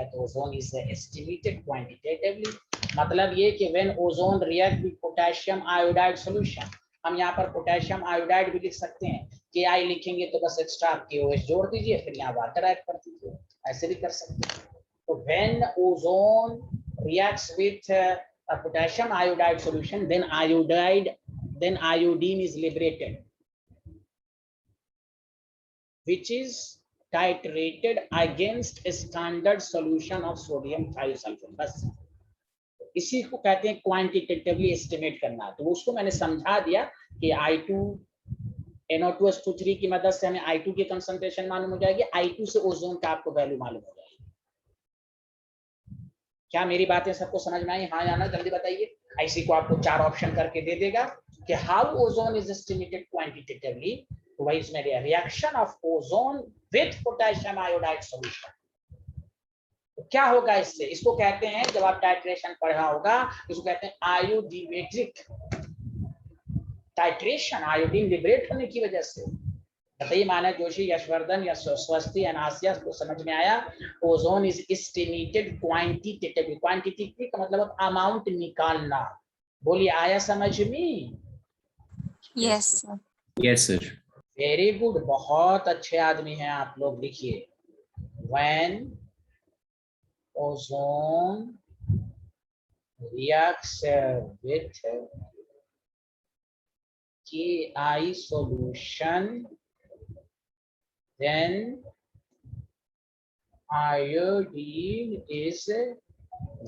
तो ओजोन इज एस्टिमेटेड क्वांटिटेटिवली, मतलब ये कि when ozone react with potassium iodide solution, हम यहाँ पर पोटेशियम आयोडाइड भी लिख सकते हैं, KI लिखेंगे तो बस एक्स्ट्रा आप KOH जोड़ दीजिए, फिर यहाँ वाटर ऐड कर दीजिए, ऐसे भी कर सकते हैं। तो when ozone reacts with potassium iodide solution, then iodine is liberated, which is titrated against a standard solution of sodium thiosulfate। बस इसी को कहते हैं क्वांटिटेटिवली एस्टिमेट करना। तो उसको मैंने समझा दिया कि I2 NO2S23 की मदद से हमें I2 की कंसंट्रेशन मालूम हो जाएगी, I2 से ओजोन का आपको वैल्यू मालूम हो जाएगी। क्या मेरी बातें सबको समझ में आई, हाँ या ना, जल्दी बताइए। इसी को आपको 4 ऑप्शन करके दे देगा कि how ozone is estimated quantitatively, तो वही इसमें reaction of ozone with potassium iodide solution. तो क्या होगा इससे, इसको कहते हैं, जब आप टाइट्रेशन पढ़ा होगा, इसको कहते हैं आयोडीमेट्रिक टाइट्रेशन, आयोडीन लिबरेट होने की वजह से। बताइए मानव जोशी, यशवर्धन या स्वस्ति अनासिया को समझ में आया। Ozone is estimated quantitatively, quantitative का मतलब अमाउंट निकालना, बोलिए आया समझ में? Yes sir. Yes, sir. Very good, बहुत अच्छे आदमी हैं आप लोग। लिखिए, when ozone reacts with KI solution, then iodine is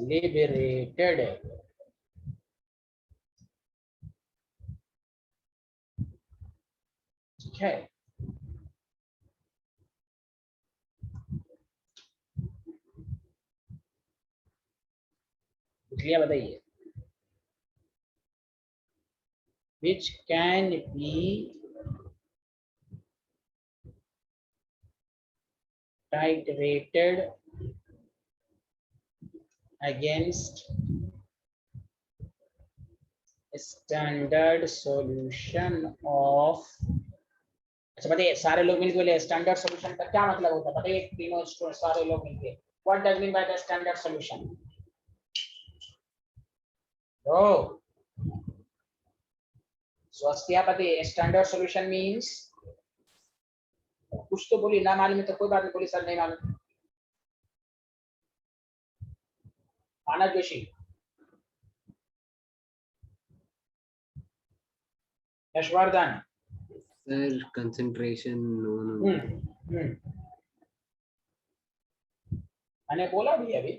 liberated। ठीक है, लिया, बताइए। which can be titrated against standard solution of, अच्छा बताइए सारे लोग मिलकर बोले स्टैंडर्ड सॉल्यूशन का क्या मतलब होता है, बताइए तीनों स्टूडेंट सारे लोग मिलके, what does mean by the standard solution? ओ स्वास्थ्य बताइए, स्टैंडर्ड सॉल्यूशन मींस, कुछ तो बोली, ना मालूम है तो कोई बात नहीं, बोली सर नहीं मालूम। मानव Joshi, Yashvardhan, Sir, concentration, no. मैंने बोला भी अभी,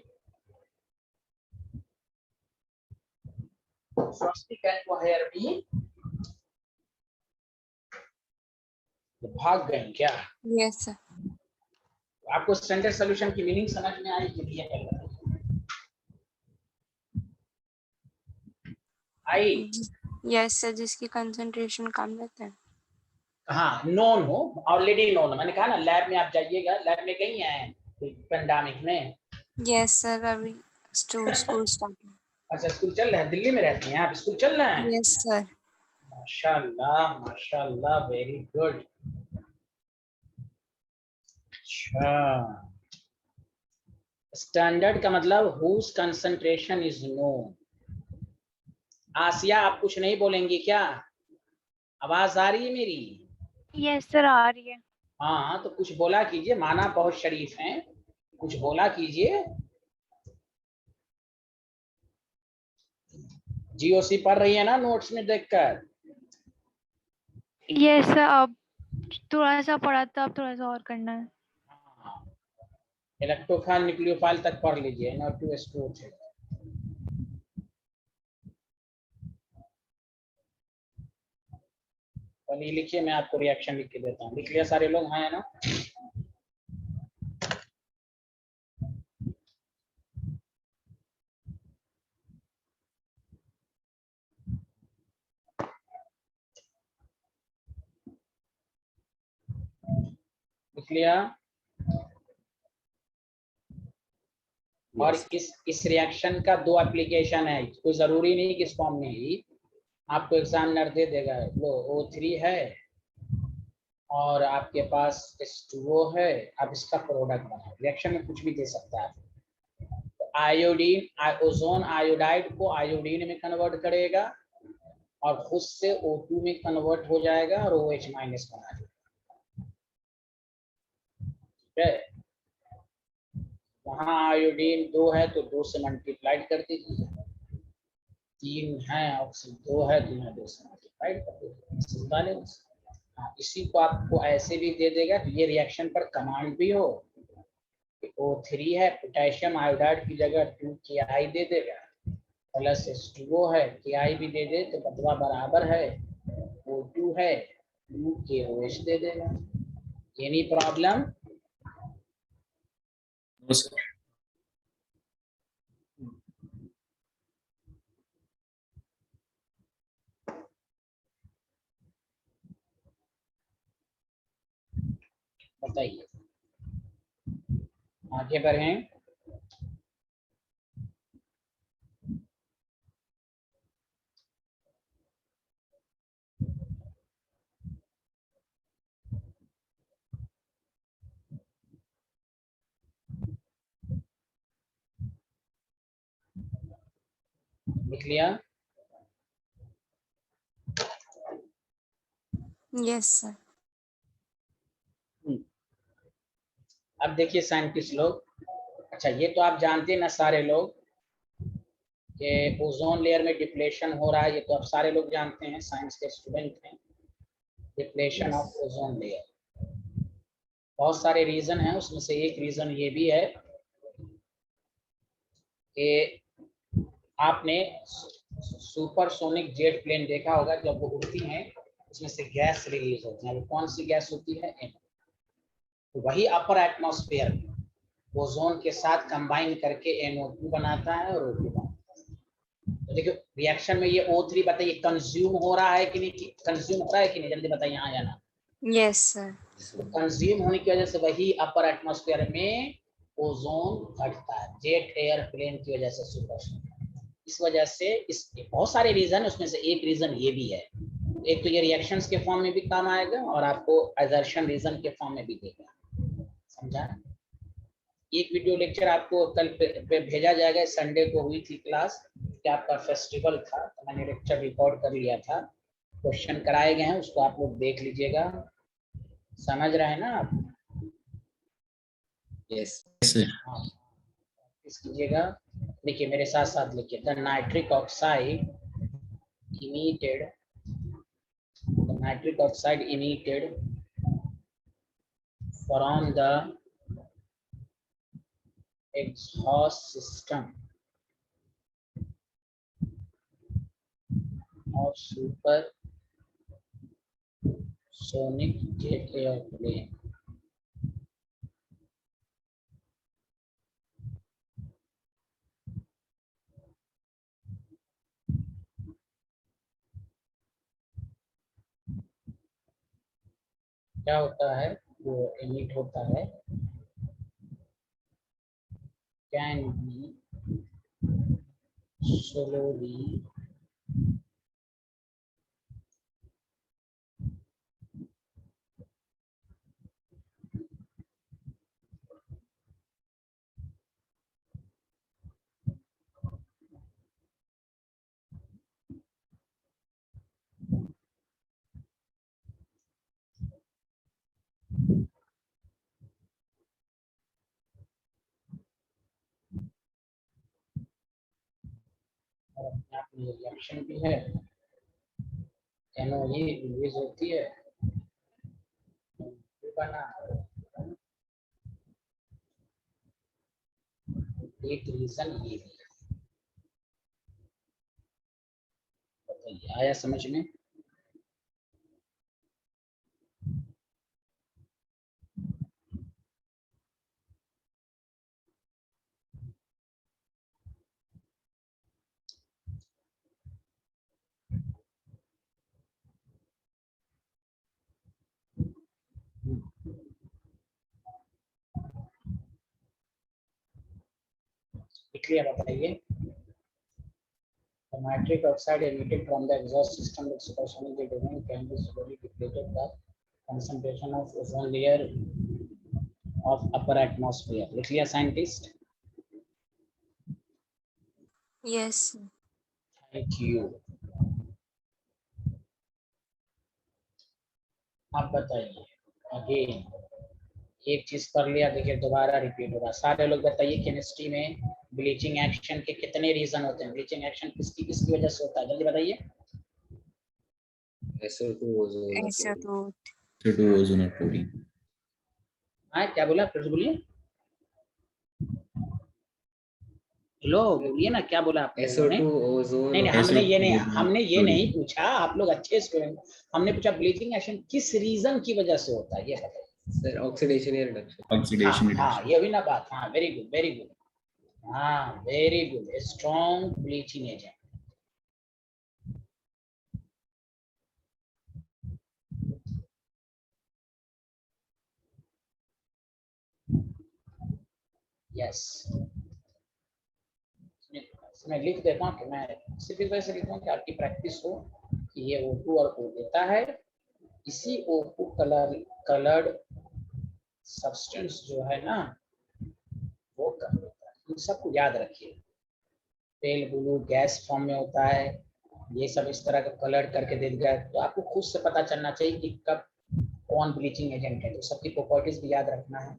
स्वास्थ्य कैन को हेयर भी भाग गए क्या? Yes sir. आपको स्टैंडर्ड सॉल्यूशन की मीनिंग समझ में आई कि नहीं है? आई? यस सर, जिसकी कंसंट्रेशन कम रहता है। हाँ, नोन हो, ऑलरेडी नोन। मैंने कहा ना लैब में आप जाइएगा, लैब में गई हैं पेंडेमिक में? यस सर, अभी स्कूल स्टार्ट। अच्छा स्कूल चल रहा है, दिल्ली में रहती हैं आप, स्कूल चल रहा है? Yes sir. माशाल्लाह माशाल्लाह, वेरी गुड। अच्छा, स्टैंडर्ड का मतलब हुज कंसंट्रेशन इज नोन। आसिया आप कुछ नहीं बोलेंगी क्या? आवाज आ रही है मेरी? यस सर, आ रही है। हाँ तो कुछ बोला कीजिए, माना बहुत शरीफ हैं, कुछ बोला कीजिए। जीओसी पढ़ रही है ना नोट्स में देखकर? यस सर, अब थोड़ा सा पढ़ा था, अब थोड़ा सा और करना है। इलेक्ट्रोफाइल न्यूक्लियोफाइल तक पढ़ लीजिए, NO2H2O है। चलिए लिखिए, मैं आपको रिएक्शन लिख के देता हूँ। लिख लिया सारे लोग? हाँ है ना? लिख लिया? और इस रिएक्शन का 2 एप्लीकेशन है, कोई जरूरी नहीं कि इस फॉर्म में ही, आपको एग्जामिनर दे देगा। लो O3 है और आपके पास H2O है, आप इसका प्रोडक्ट बनाओ। रिएक्शन में कुछ भी दे सकता है। तो आयोडीन, ओजोन आयोडाइड को आयोडीन में कन्वर्ट करेगा और खुद से O2 में कन्वर्ट हो जाएगा और OH- बना देगा। ठीक है, वहाँ आयोडीन 2 है तो 2 से मल्टीप्लाइड कर दीजिए, 3 है ऑक्सीजन 2 है तो यहाँ 2 से मल्टीप्लाइड कर दीजिए। हाँ, इसी को आपको ऐसे भी दे देगा कि ये रिएक्शन पर कमांड भी हो। O3 है, पोटेशियम आयोडाइड की जगह 2Ki दे देगा, प्लस H2O है, Ki भी दे दे तो बदला बराबर है, O2 है 2KOH दे देगा। Any problem? No, sir. बताइए, आगे बढ़ें। लिख लिया? Yes sir. अब देखिए साइंटिस्ट लोग, अच्छा ये तो आप जानते हैं ना सारे लोग कि ओजोन लेयर में डिप्लेशन हो रहा है, ये तो आप सारे लोग जानते हैं, साइंस के स्टूडेंट हैं। डिप्लेशन ऑफ ओजोन लेयर, बहुत सारे रीजन हैं, उसमें से एक रीजन ये भी है कि आपने सुपरसोनिक जेट प्लेन देखा होगा, जब वो उड़ती हैं उसमें से गैस रिलीज होती है। वो कौन सी गैस होती है? तो वही अपर एटमॉस्फेयर में ओजोन के साथ कंबाइन करके NO2 बनाता है और O2 बनाता है। तो देखिए रिएक्शन में ये O3 बताइए कंज्यूम हो रहा है कि नहीं, कंज्यूम हो रहा है कि नहीं, जल्दी बताइए हाँ या ना। Yes sir. तो कंज्यूम होने की वजह से वही अपर एटमॉस्फेयर में ओजोन घटता है, जेट एयर प्लेन की वजह से, सुपरसोनिक। इस वजह से इस बहुत सारे रीजन, उसमें से एक रीजन ये भी है। एक तो ये रिएक्शंस के फॉर्म में भी काम आएगा और आपको असर्शन रीजन के फॉर्म में भी देगा। समझा? एक वीडियो लेक्चर आपको कल पे भेजा जाएगा, संडे को हुई थी क्लास, कि आपका फेस्टिवल था तो मैंने लेक्चर रिकॉर्ड कर लिया था, क्वेश्चन कराए गए हैं, उसको आप लोग देख लीजिएगा। समझ रहे हैं ना आप? Yes. Yes, sir. हाँ, प्रैक्टिस कीजिएगा। देखिए मेरे साथ साथ लिखिए, the nitric oxide emitted, the nitric oxide emitted from the exhaust system of supersonic jet airplane क्या होता है, वो emit होता है, can be slowly और अपने आप में रिएक्शन भी है, NO ये रिलीज होती है, बना एक रीजन ये भी है। बताइए आया समझ में? क्लियर? बताइए। The nitric oxide emitted from the exhaust system with supersonic domain can be slowly depleted the concentration of ozone layer of upper atmosphere. लिख लिया साइंटिस्ट? Yes. Thank you. अब बताइए अगेन, एक चीज कर लिया, देखिए दोबारा रिपीट होगा। सारे लोग बताइए केमिस्ट्री में ब्लीचिंग एक्शन के कितने रीजन होते हैं? ब्लीचिंग एक्शन किसकी किसकी वजह से होता है? जल्दी बताइए। SO2 ओजोन ऐसा तो CO2 ozone और chlorine. हाँ क्या बोला? फिर से बोलिए। हेलो बोलिए ना, क्या बोला आपने? SO2 ओजोन नहीं और हमने ये SO2 नहीं पूछा, आप लोग अच्छे स्टूडेंट। हमने पूछा ब्लीचिंग एक्शन किस रीजन की वजह से होता है, ये बताइए। सर ऑक्सीडेशन या रिडक्शन। Oxidation हाँ reduction. ये भी ना बात। हाँ वेरी गुड वेरी गुड। हाँ very good, strong bleaching agent. Yes, मैं लिख देता हूँ कि मैं सिर्फ इस वजह से लिखता हूँ कि आपकी प्रैक्टिस हो कि ये O2 और O देता है, इसी O2 कलर्ड सब्सटेंस जो है ना वो कर देता है। इन सबको याद रखिए, पेल ब्लू गैस फॉर्म में होता है, ये सब इस तरह का कलर करके दे दिया। तो आपको खुद से पता चलना चाहिए कि कब कौन ब्लीचिंग एजेंट है, तो सबकी प्रॉपर्टीज भी याद रखना है।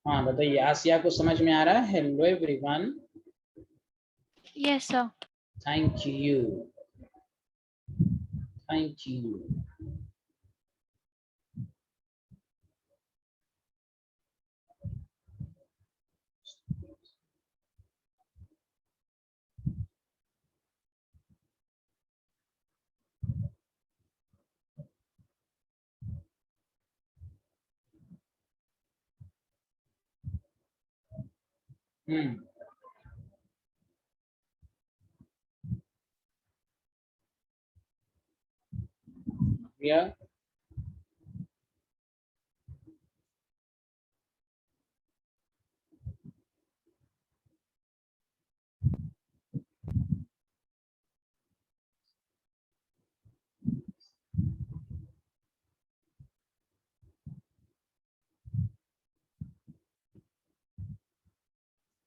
हाँ बताइए, आसिया को समझ में आ रहा है? Hello everyone. Yes, sir. Thank you thank you. या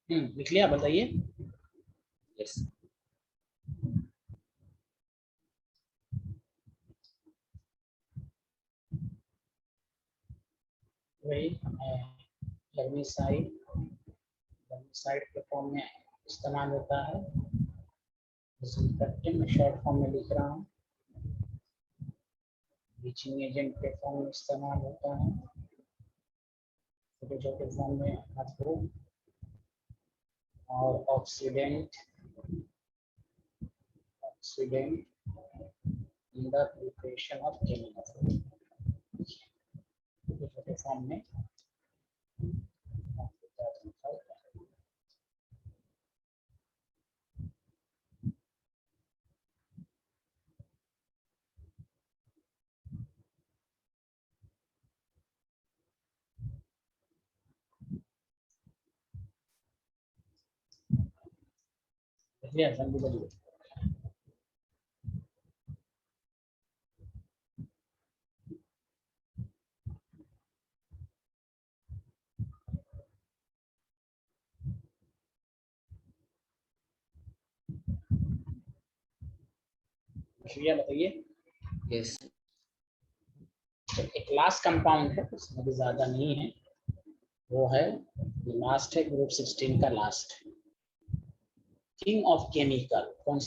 लिख लिया? बताइए। यस वही गर्मिसाइड के फॉर्म में इस्तेमाल होता है। डिसइंफेक्टेंट में शॉर्ट फॉर्म में लिख रहा हूँ। ब्लीचिंग एजेंट के फॉर्म में इस्तेमाल होता है, छोटे छोटे फॉर्म में आपको। और oxidant in the preparation of chemical, छोटे छोटे फॉर्म में बोलिए। शुक्रिया, बताइए। यस एक लास्ट कंपाउंड है, उसमें भी ज्यादा नहीं है, वो है लास्ट है ग्रुप 16 का last, king of chemical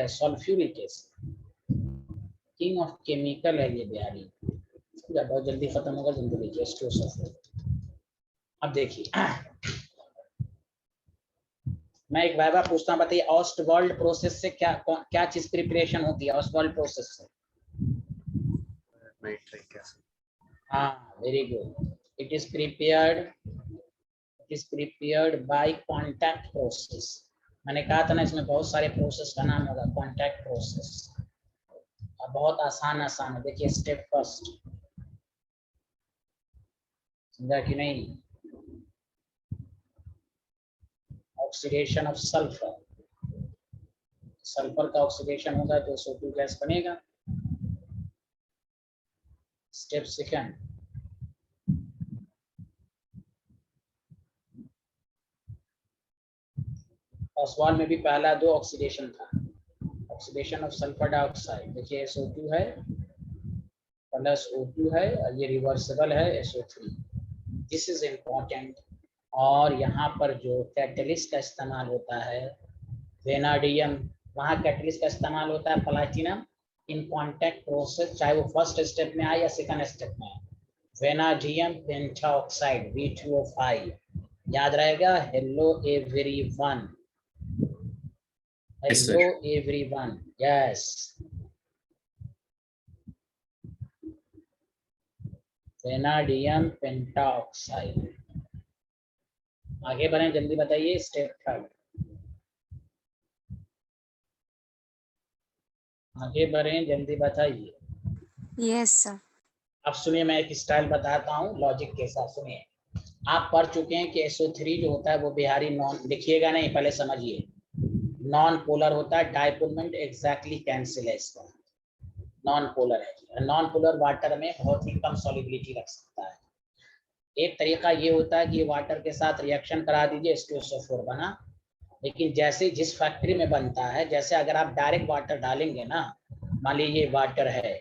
sulphuric acid, king of chemical है ये बिहारी। बहुत जल्दी खत्म होगा, जल्दी देखिए H2SO4। अब देखिए मैं एक वाइवा पूछता हूँ, बताइए ऑस्टवाल्ड प्रोसेस से क्या चीज प्रिपरेशन होती है ऑस्टवाल्ड प्रोसेस से? Nitric acid. हाँ, very good. It is prepared by contact process. मैंने कहा था ना इसमें बहुत सारे प्रोसेस का नाम होगा, कांटेक्ट प्रोसेस। अब बहुत आसान है, देखिए स्टेप फर्स्ट, समझा कि नहीं? ऑक्सीडेशन ऑफ सल्फर, सल्फर का ऑक्सीडेशन होगा तो SO2 गैस बनेगा। स्टेप सेकंड, ऑस्वाल्ड में भी पहला 2 ऑक्सीडेशन था, ऑक्सीडेशन ऑफ सल्फर डाइऑक्साइड। देखिए SO2 है प्लस O2 है, और ये रिवर्सिबल है SO3। This is important. और यहाँ पर जो कैटलिस्ट का इस्तेमाल होता है वेनाडियम, वहाँ कैटलिस्ट का इस्तेमाल होता है प्लैटिनम इन कांटेक्ट प्रोसेस, चाहे वो फर्स्ट स्टेप में आए या सेकंड स्टेप में आए। वेनाडियम पेंटाऑक्साइड V2O5, याद रहेगा। Hello everyone, Yes, sir. Hello everyone, yes. Vanadium pentoxide. आगे बढ़ें, जल्दी बताइए स्टेप थर्ड। आगे बढ़ें, जल्दी बताइए। Yes sir. अब सुनिए, मैं एक स्टाइल बताता हूँ लॉजिक के साथ। सुनिए, आप पढ़ चुके हैं कि SO3 जो होता है वो बिहारी नॉन, लिखिएगा नहीं, पहले समझिए। नॉन पोलर होता है, डाइपोलमेंट एग्जैक्टली कैंसिल है इसका, नॉन पोलर है। नॉन पोलर वाटर में बहुत ही कम सॉल्युबिलिटी रख सकता है। एक तरीका ये होता है कि वाटर के साथ रिएक्शन करा दीजिए, H2SO4 बना। लेकिन जैसे जिस फैक्ट्री में बनता है, जैसे अगर आप डायरेक्ट वाटर डालेंगे ना, मान लीजिए ये वाटर है,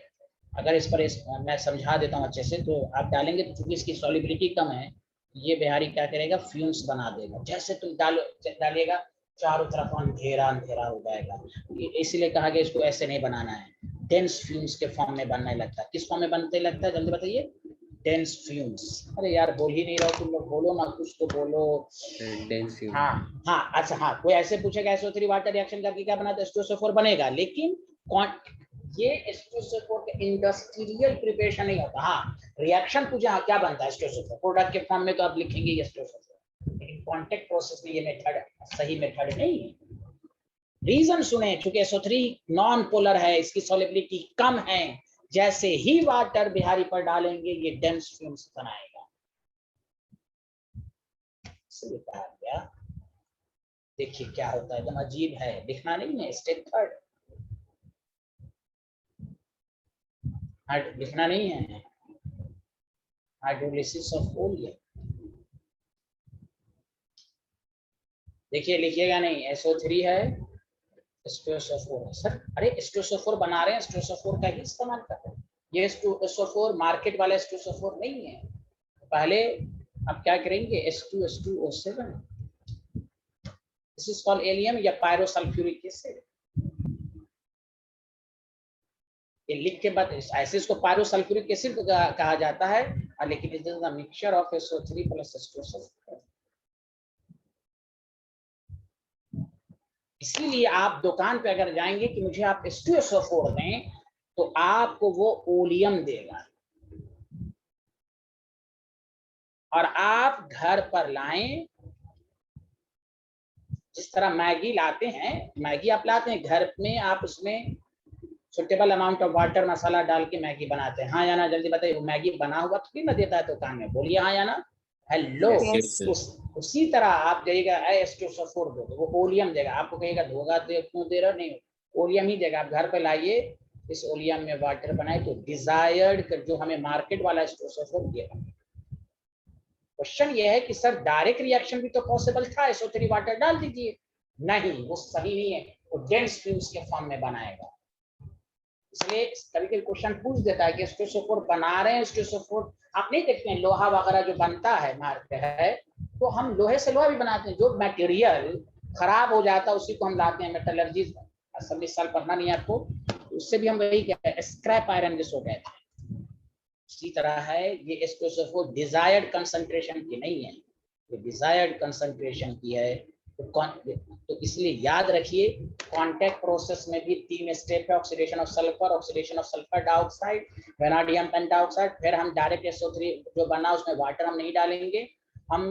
अगर इस पर मैं समझा देता हूँ अच्छे से, तो आप डालेंगे तो चूंकि इसकी सॉल्युबिलिटी कम है, ये बिहारी क्या करेगा, फ्यूम्स बना देगा। जैसे तुम डालिएगा चारों तरफ अंधेरा अंधेरा हो जाएगा। इसलिए कहा गया इसको ऐसे नहीं बनाना है, डेंस फ्यूम्स के फॉर्म में बनने लगता है। किस फॉर्म में बनते लगता है, जल्दी बताइए। Dense fumes. अरे यार बोल ही नहीं रहो तुम लोग, बोलो ना, कुछ तो बोलो। Dense fume. हाँ हाँ, अच्छा हाँ, कोई ऐसे पूछेगा SO3 वाटर रिएक्शन करके क्या बना, तो H2SO4 बनेगा। लेकिन ये H2SO4 के इंडस्ट्रियल प्रिपरेशन नहीं होता। हाँ, रिएक्शन पूछा हाँ, क्या बनता है H2SO4 प्रोडक्ट के फॉर्म में, तो आप लिखेंगे H2SO4। लेकिन कांटेक्ट प्रोसेस में ये मेथड सही मेथड नहीं है। रीजन सुने, चूंकि SO3 नॉन पोलर है, इसकी सॉल्युबिलिटी कम है, जैसे ही वाटर बिहारी पर डालेंगे ये डेंस फ्यूम्स बनाएगा। इसलिए कहा गया, देखिए क्या होता है, एकदम अजीब है, लिखना नहीं है। स्टेप थर्ड, लिखना नहीं है, हाइड्रोलिसिस ऑफ ओलियम। देखिए लिखिएगा नहीं, SO3 है, H2SO4 है। सर अरे H2SO4 बना रहे हैं, H2SO4 का ही इस्तेमाल कर रहे हैं। ये H2SO4 मार्केट वाला H2SO4 नहीं है। पहले आप क्या करेंगे, H2H2O7, this is called allium या पायरोसल्फ्यूरिक एसिड। ये लिख के बाद ऐसे इसको पायरोसल्फ्यूरिक एसिड कहा जाता है, लेकिन it is the mixture of SO3 plus H2SO4। इसीलिए आप दुकान पे अगर जाएंगे कि मुझे आप H2SO4 दें, तो आपको वो ओलियम देगा। और आप घर पर लाएं, जिस तरह मैगी लाते हैं, मैगी आप लाते हैं घर में, आप उसमें सुटेबल अमाउंट ऑफ वाटर मसाला डाल के मैगी बनाते हैं। हाँ या ना, जल्दी बताइए। वो मैगी बना हुआ तो ना देता है दुकान में, बोलिए हाँ या ना। हेलो, उसी तरह आप जाइएगा H2SO4 दो, वो ओलियम देगा। आपको कहेगा धोगा तो क्यों दे रहा, नहीं, ओलियम ही देगा। आप घर पे लाइए, इस ओलियम में वाटर बनाए तो डिजायर्ड जो हमें मार्केट वाला H2SO4 देगा। क्वेश्चन ये है कि सर डायरेक्ट रिएक्शन भी तो पॉसिबल था, SO3 वाटर डाल दीजिए। नहीं, वो सही नहीं है, वो डेंस फ्यूम्स के फॉर्म में बनाएगा। इसलिए कभी कभी क्वेश्चन पूछ देता है कि स्टोसोफोर बना रहे हैं, स्टोसोफोर आप नहीं देखते हैं लोहा वगैरह जो बनता है मारते है, तो हम लोहे से लोहा भी बनाते हैं, जो मटेरियल खराब हो जाता है उसी को हम लाते हैं मेटलर्जी, 26 साल पढ़ना नहीं है आपको, उससे भी हम वही कहते हैं स्क्रैप आयरन जिसको कहते हैं। इसी तरह है ये स्टोसोफोर डिजायर्ड कंसंट्रेशन की नहीं है, ये डिजायर्ड कंसंट्रेशन की है। तो इसलिए याद रखिए कांटेक्ट प्रोसेस में भी 3 स्टेप है, oxidation of sulphur dioxide, vanadium pentoxide, फिर हम डायरेक्ट SO3 जो बना उसमें वाटर हम नहीं डालेंगे, हम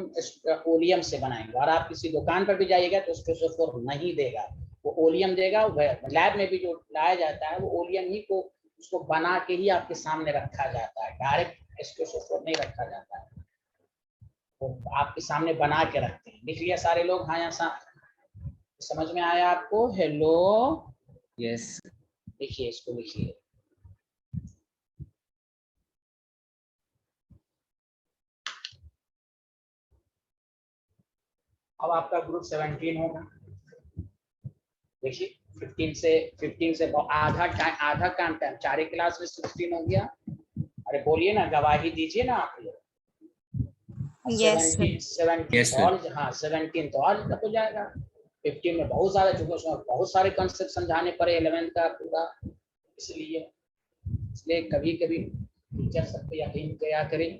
ओलियम से बनाएंगे। और आप किसी दुकान पर भी जाइएगा तो स्टोसोफोर नहीं देगा, वो ओलियम देगा। लैब में भी जो लाया जाता है वो ओलियम ही को उसको बना के ही आपके सामने रखा जाता है, डायरेक्ट स्टोसोफोर नहीं रखा जाता है, वो आपके सामने बना के रखते हैं। लिख लिया सारे लोग? हाँ या समझ में आया आपको? Hello, yes. लिखिए, इसको लिखिए। अब आपका ग्रुप 17 होगा। देखिए 15 से आधा काम टाइम 4 क्लास में 16 हो गया। अरे बोलिए ना, गवाही दीजिए ना आप लोग। Yes, sir. 17 Yes, sir. और हाँ 17 तो और हो जाएगा। 15 में बहुत ज्यादा, चूंकि उसमें बहुत सारे कॉन्सेप्ट समझाने पड़े 11th का पूरा, इसलिए कभी कभी टीचर सब पे यकीन क्या करें,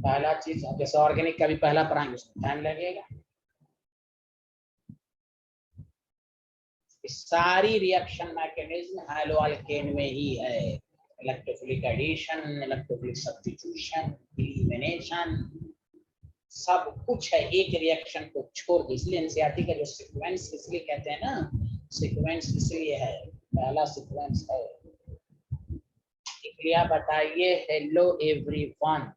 पहला चीज जैसे ऑर्गेनिक का भी पहला पढ़ाएंगे उसमें टाइम लगेगा। सारी रिएक्शन मैकेनिज्म हैलो अल्केन में ही है, electrophilic addition, electrophilic substitution, elimination, सब कुछ है एक रिएक्शन को छोड़ के। इसलिए एनसीईआरटी का जो सीक्वेंस इसलिए कहते हैं ना, सीक्वेंस इसलिए है, पहला सीक्वेंस है। इसलिए बताइए हेलो एवरीवन।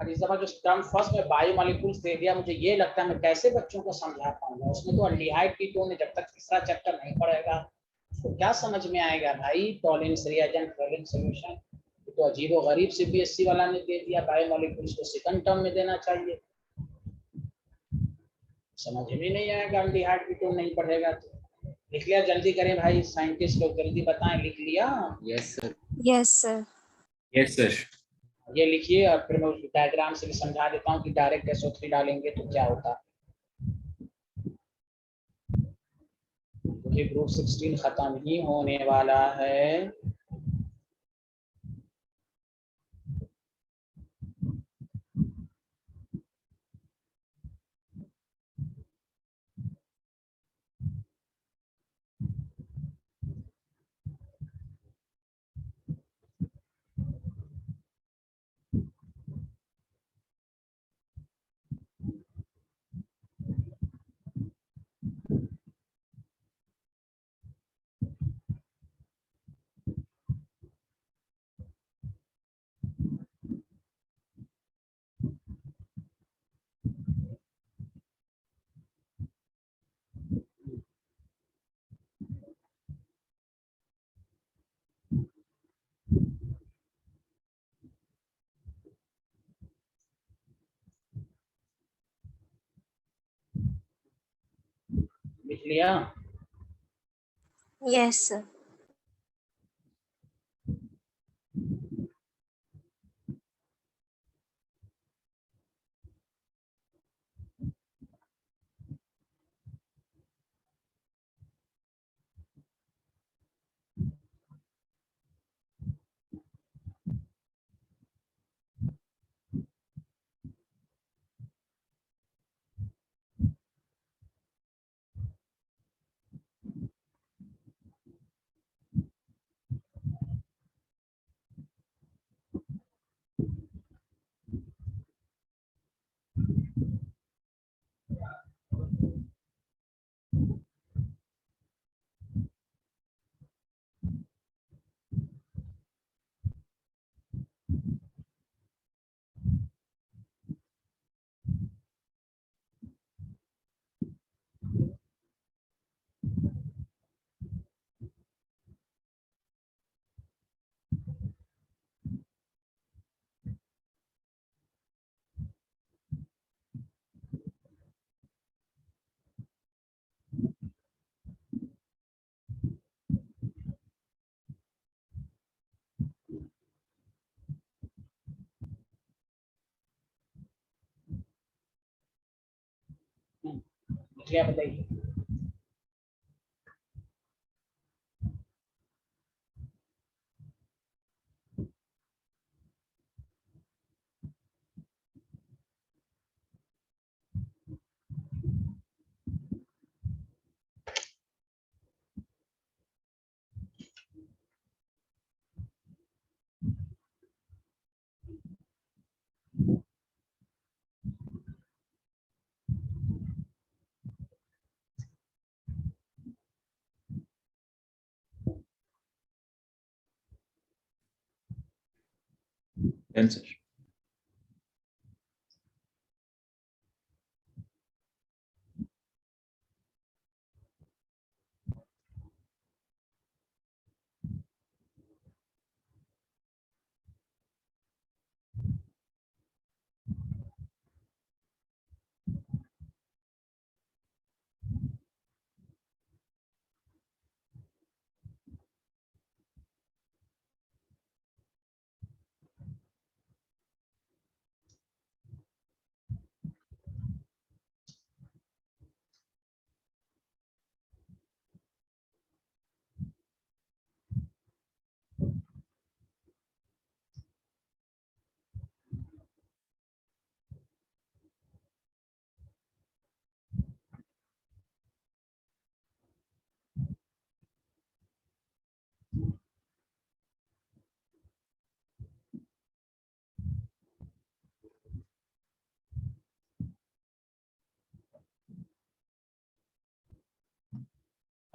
और इस दफा जो टर्म फर्स्ट में बायोमोलिक्यूल्स दे दिया, मुझे ये लगता है मैं कैसे बच्चों को समझा पाऊंगा। उसमें तो अल्डिहाइड कीटोन है, जब तक तीसरा चैप्टर नहीं पढ़ेगा उसको क्या समझ में आएगा भाई? टॉलिन्स रिएजेंट, टॉलिन सॉल्यूशन, तो अजीबो गरीब CBSE वाला ने दे दिया। बायोमोलिक्यूल्स को सेकंड टर्म में देना चाहिए, समझ में नहीं आएगा अल्डिहाइड कीटोन नहीं पढ़ेगा तो। लिख लिया? जल्दी करें भाई, साइंटिस्ट लोग जल्दी बताएं। लिख लिया? Yes sir. Yes, sir. Yes, sir. ये लिखिए और फिर मैं उस डायग्राम से भी समझा देता हूँ कि डायरेक्ट SO3 डालेंगे तो क्या होता है। क्योंकि ग्रुप 16 खत्म ही होने वाला है। लिख लिया? Yes, sir. क्या बताइए। Done, sir.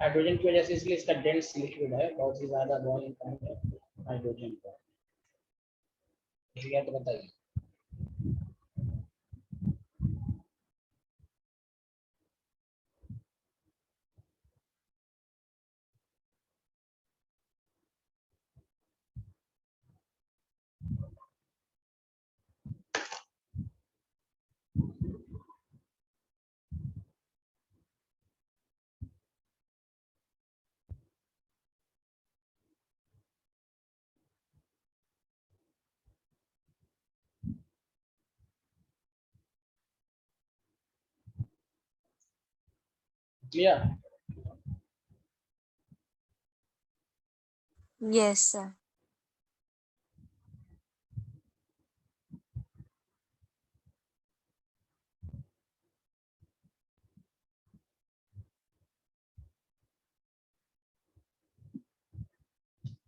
हाइड्रोजन की वजह से इसलिए इसका डेंस लिक्विड है, बहुत ही ज्यादा बॉइलिंग पॉइंट है हाइड्रोजन का। तो बताइए। क्लियर। Yes, sir.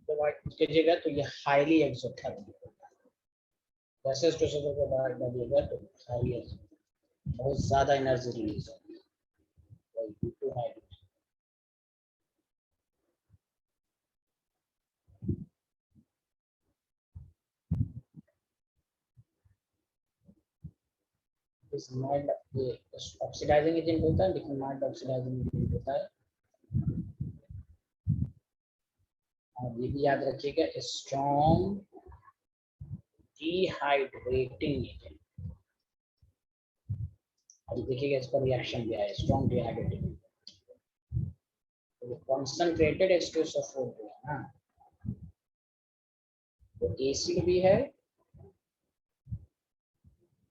डिवाइड कीजिएगा तो ये हाईली एक्सोथर्मिक होता है। वैसे स्टेशन को बाहर डालिएगा तो हाईली बहुत ज्यादा एनर्जी रिलीज होती है due to hydrogen। इस माइल्ड ये ऑक्सीडाइजिंग एजेंट होता है, लेकिन माइल्ड ऑक्सीडाइजिंग एजेंट होता है। और ये भी याद रखिएगा, स्ट्रॉन्ग डिहाइड्रेटिंग एजेंट। अब देखिएगा इस पर रिएक्शन भी आया, स्ट्रॉन्ग डिहाइड्रेटिंग। तो कॉन्सेंट्रेटेड H2SO4 जो है ना, तो एसिड भी है,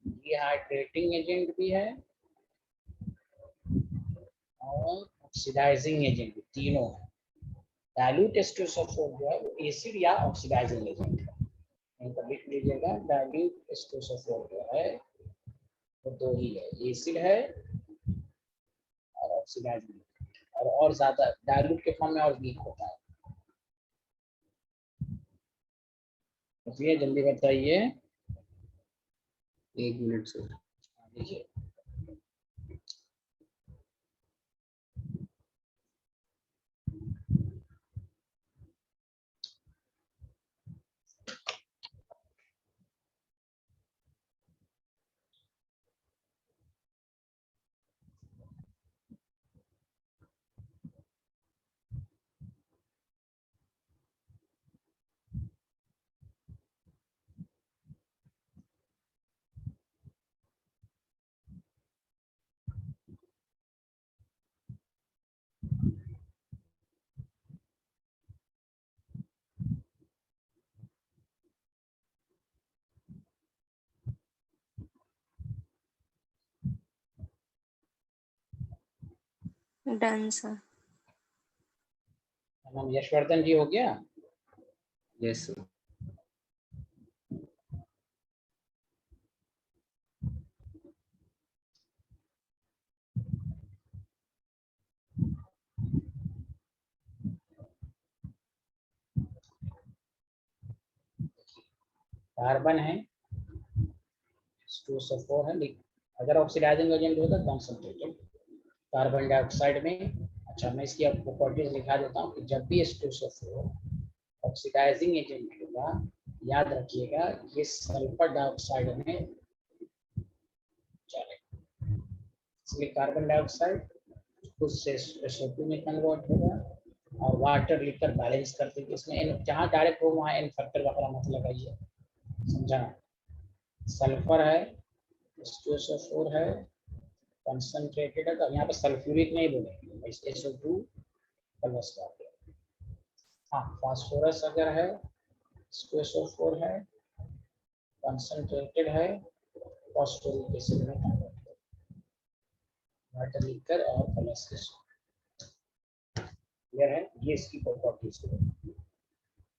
डिहाइड्रेटिंग एजेंट भी है, और ऑक्सीडाइजिंग एजेंट भी, तीनों है। डाइल्यूट H2SO4 जो है वो एसिड या ऑक्सीडाइजिंग एजेंट है। यहीं पर लिख लीजिएगा, डाइल्यूट H2SO4 जो है वो दो ही है, एसिड है और ऑक्सीडाइजिंग, और ज्यादा डाइल्यूट के फॉर्म में और वीक होता है। इसलिए जल्दी बताइए। 1 मिनट सर। देखिए डन सर। मैम यशवर्धन जी हो गया? Yes, sir. कार्बन है, H2SO4 है, अगर ऑक्सीडाइजिंग एजेंट होगा कॉन्सेंट्रेटेड कार्बन डाइऑक्साइड में। अच्छा, मैं इसकी प्रॉपर्टीज लिखा देता हूँ कि जब भी H2SO4 ऑक्सीडाइजिंग एजेंट होगा, याद रखिएगा ये सल्फर डाइऑक्साइड में चलेगा, इसलिए कार्बन डाइऑक्साइड उससे SO2 में कन्वर्ट होगा और वाटर लिखकर बैलेंस करते हैं। इसमें जहाँ डायरेक्ट हो वहाँ एन फैक्टर वगैरह मत लगाइए, समझा? सल्फर है, H2SO4 है, कंसंट्रेटेड है, तो यहाँ पे सल्फ्यूरिक नहीं बोलेंगे, SO2 प्लस वाटर। हाँ, फास्फोरस अगर है, H2SO4 है, कंसंट्रेटेड है, फॉस्फोरिक एसिड में कन्वर्ट होगा, वाटर लिखकर और प्लस के साथ। क्लियर है? ये इसकी प्रॉपर्टीज है।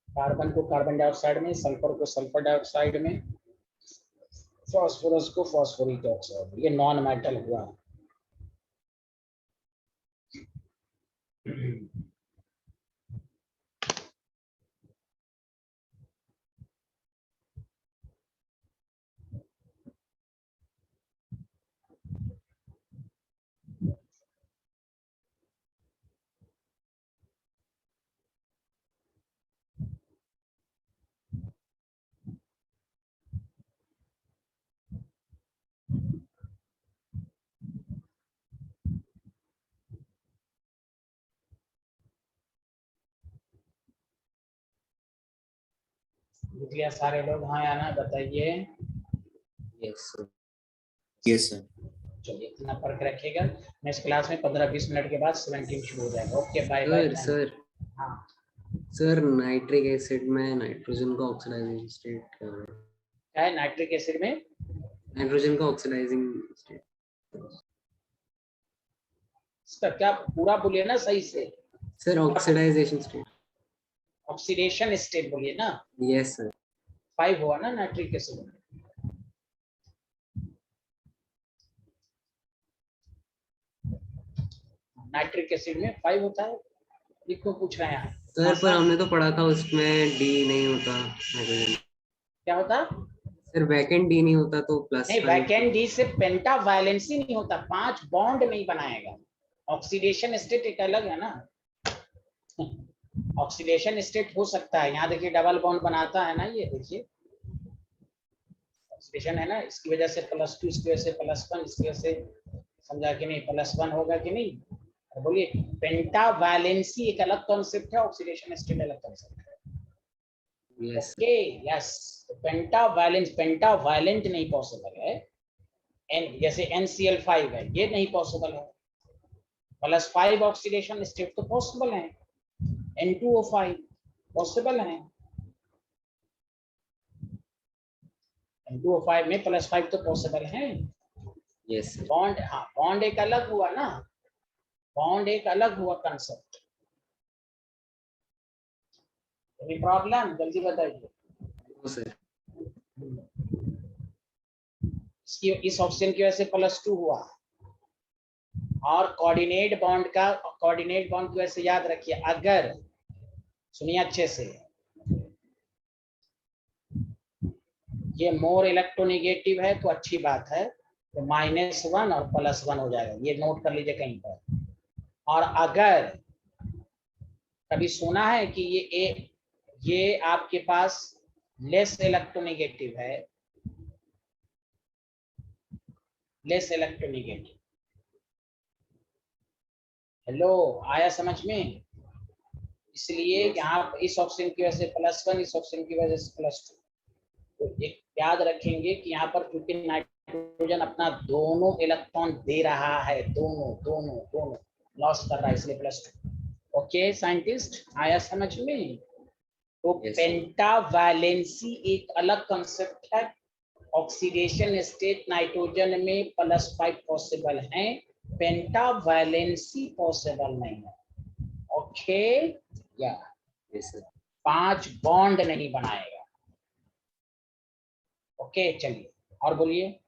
कार्बन को कार्बन डाइऑक्साइड में, सल्फर को सल्फर डाइऑक्साइड में, फास्फोरस को फास्फोरिक ऑक्साइड, ये नॉन मेटल हुआ। लिख लिया सारे लोग? हाँ या ना बताइए। Yes, sir. Yes, sir. चलिए इतना पढ़ के रखिएगा। नेक्स्ट क्लास में 15-20 मिनट के बाद 17 शुरू हो जाएगा। Okay, bye bye. Sir, हाँ sir, नाइट्रिक एसिड में नाइट्रोजन का ऑक्सीडाइजिंग स्टेट क्या है? क्या है नाइट्रिक एसिड में? नाइट्रोजन का ऑक्सीडाइजिंग स्टेट। इसका क्या पूरा बोलिए ना सही से। Sir oxidization state. Oxidation state बोलिए ना। Yes sir. 5 हुआ ना नाइट्रिक एसिड में। नाइट्रिक एसिड में 5 होता है। ये क्यों पूछ रहे हैं? सर पर हमने तो पढ़ा था उसमें डी नहीं होता नाइट्रोजन। क्या होता? सर वैकेंट डी नहीं होता तो प्लस नहीं, वैकेंट डी से पेंटा वायलेंसी नहीं होता, 5 बॉन्ड नहीं बनाएगा। ऑक्सीडेशन स्टेट एक अलग है ना। ऑक्सीडेशन स्टेट हो सकता है, यहाँ देखिए डबल बॉन्ड बनाता है ना, ये देखिए ऑक्सीडेशन है ना, इसकी वजह से +2, इसकी वजह से +1, इसकी वजह से, समझा कि नहीं, +1 होगा कि नहीं? बोलिए, पेंटा वैलेंसी एक अलग कॉन्सेप्ट है, ऑक्सीडेशन स्टेट अलग कॉन्सेप्ट है। ओके, यस, पेंटा वायलेंट नहीं पॉसिबल है। एन जैसे NCl5 है, ये नहीं पॉसिबल है। +5 ऑक्सीडेशन स्टेट तो पॉसिबल है, N2O5 पॉसिबल है। N2O5 में +5 तो पॉसिबल है। यस बॉन्ड, हाँ बॉन्ड एक अलग हुआ ना, बॉन्ड एक अलग हुआ कंसेप्ट। कोई प्रॉब्लम जल्दी बताइए। सर। इसकी इस ऑप्शन की वजह से +2 हुआ, और कोऑर्डिनेट बॉन्ड की वजह से याद रखिए, अगर सुनिए अच्छे से, ये मोर इलेक्ट्रोनेगेटिव है तो अच्छी बात है, तो -1 और +1 हो जाएगा, ये नोट कर लीजिए कहीं पर। और अगर कभी सुना है कि ये आपके पास लेस इलेक्ट्रोनेगेटिव है, लेस इलेक्ट्रोनेगेटिव, हेलो आया समझ में? इसलिए यहाँ इस ऑप्शन की वजह से +1, इस ऑप्शन की वजह से +2। तो एक याद रखेंगे कि यहाँ पर क्योंकि नाइट्रोजन अपना दोनों इलेक्ट्रॉन दे रहा है, दोनों लॉस कर रहा है, इसलिए +2। ओके साइंटिस्ट, आया समझ में? तो पेंटा वैलेंसी एक अलग कंसेप्ट है। ऑक्सीडेशन स्टेट नाइट्रोजन में +5 पॉसिबल है, पेंटावैलेंसी पॉसिबल नहीं है। ओके या Yes, sir. 5 बॉन्ड नहीं बनाएगा। ओके चलिए और बोलिए।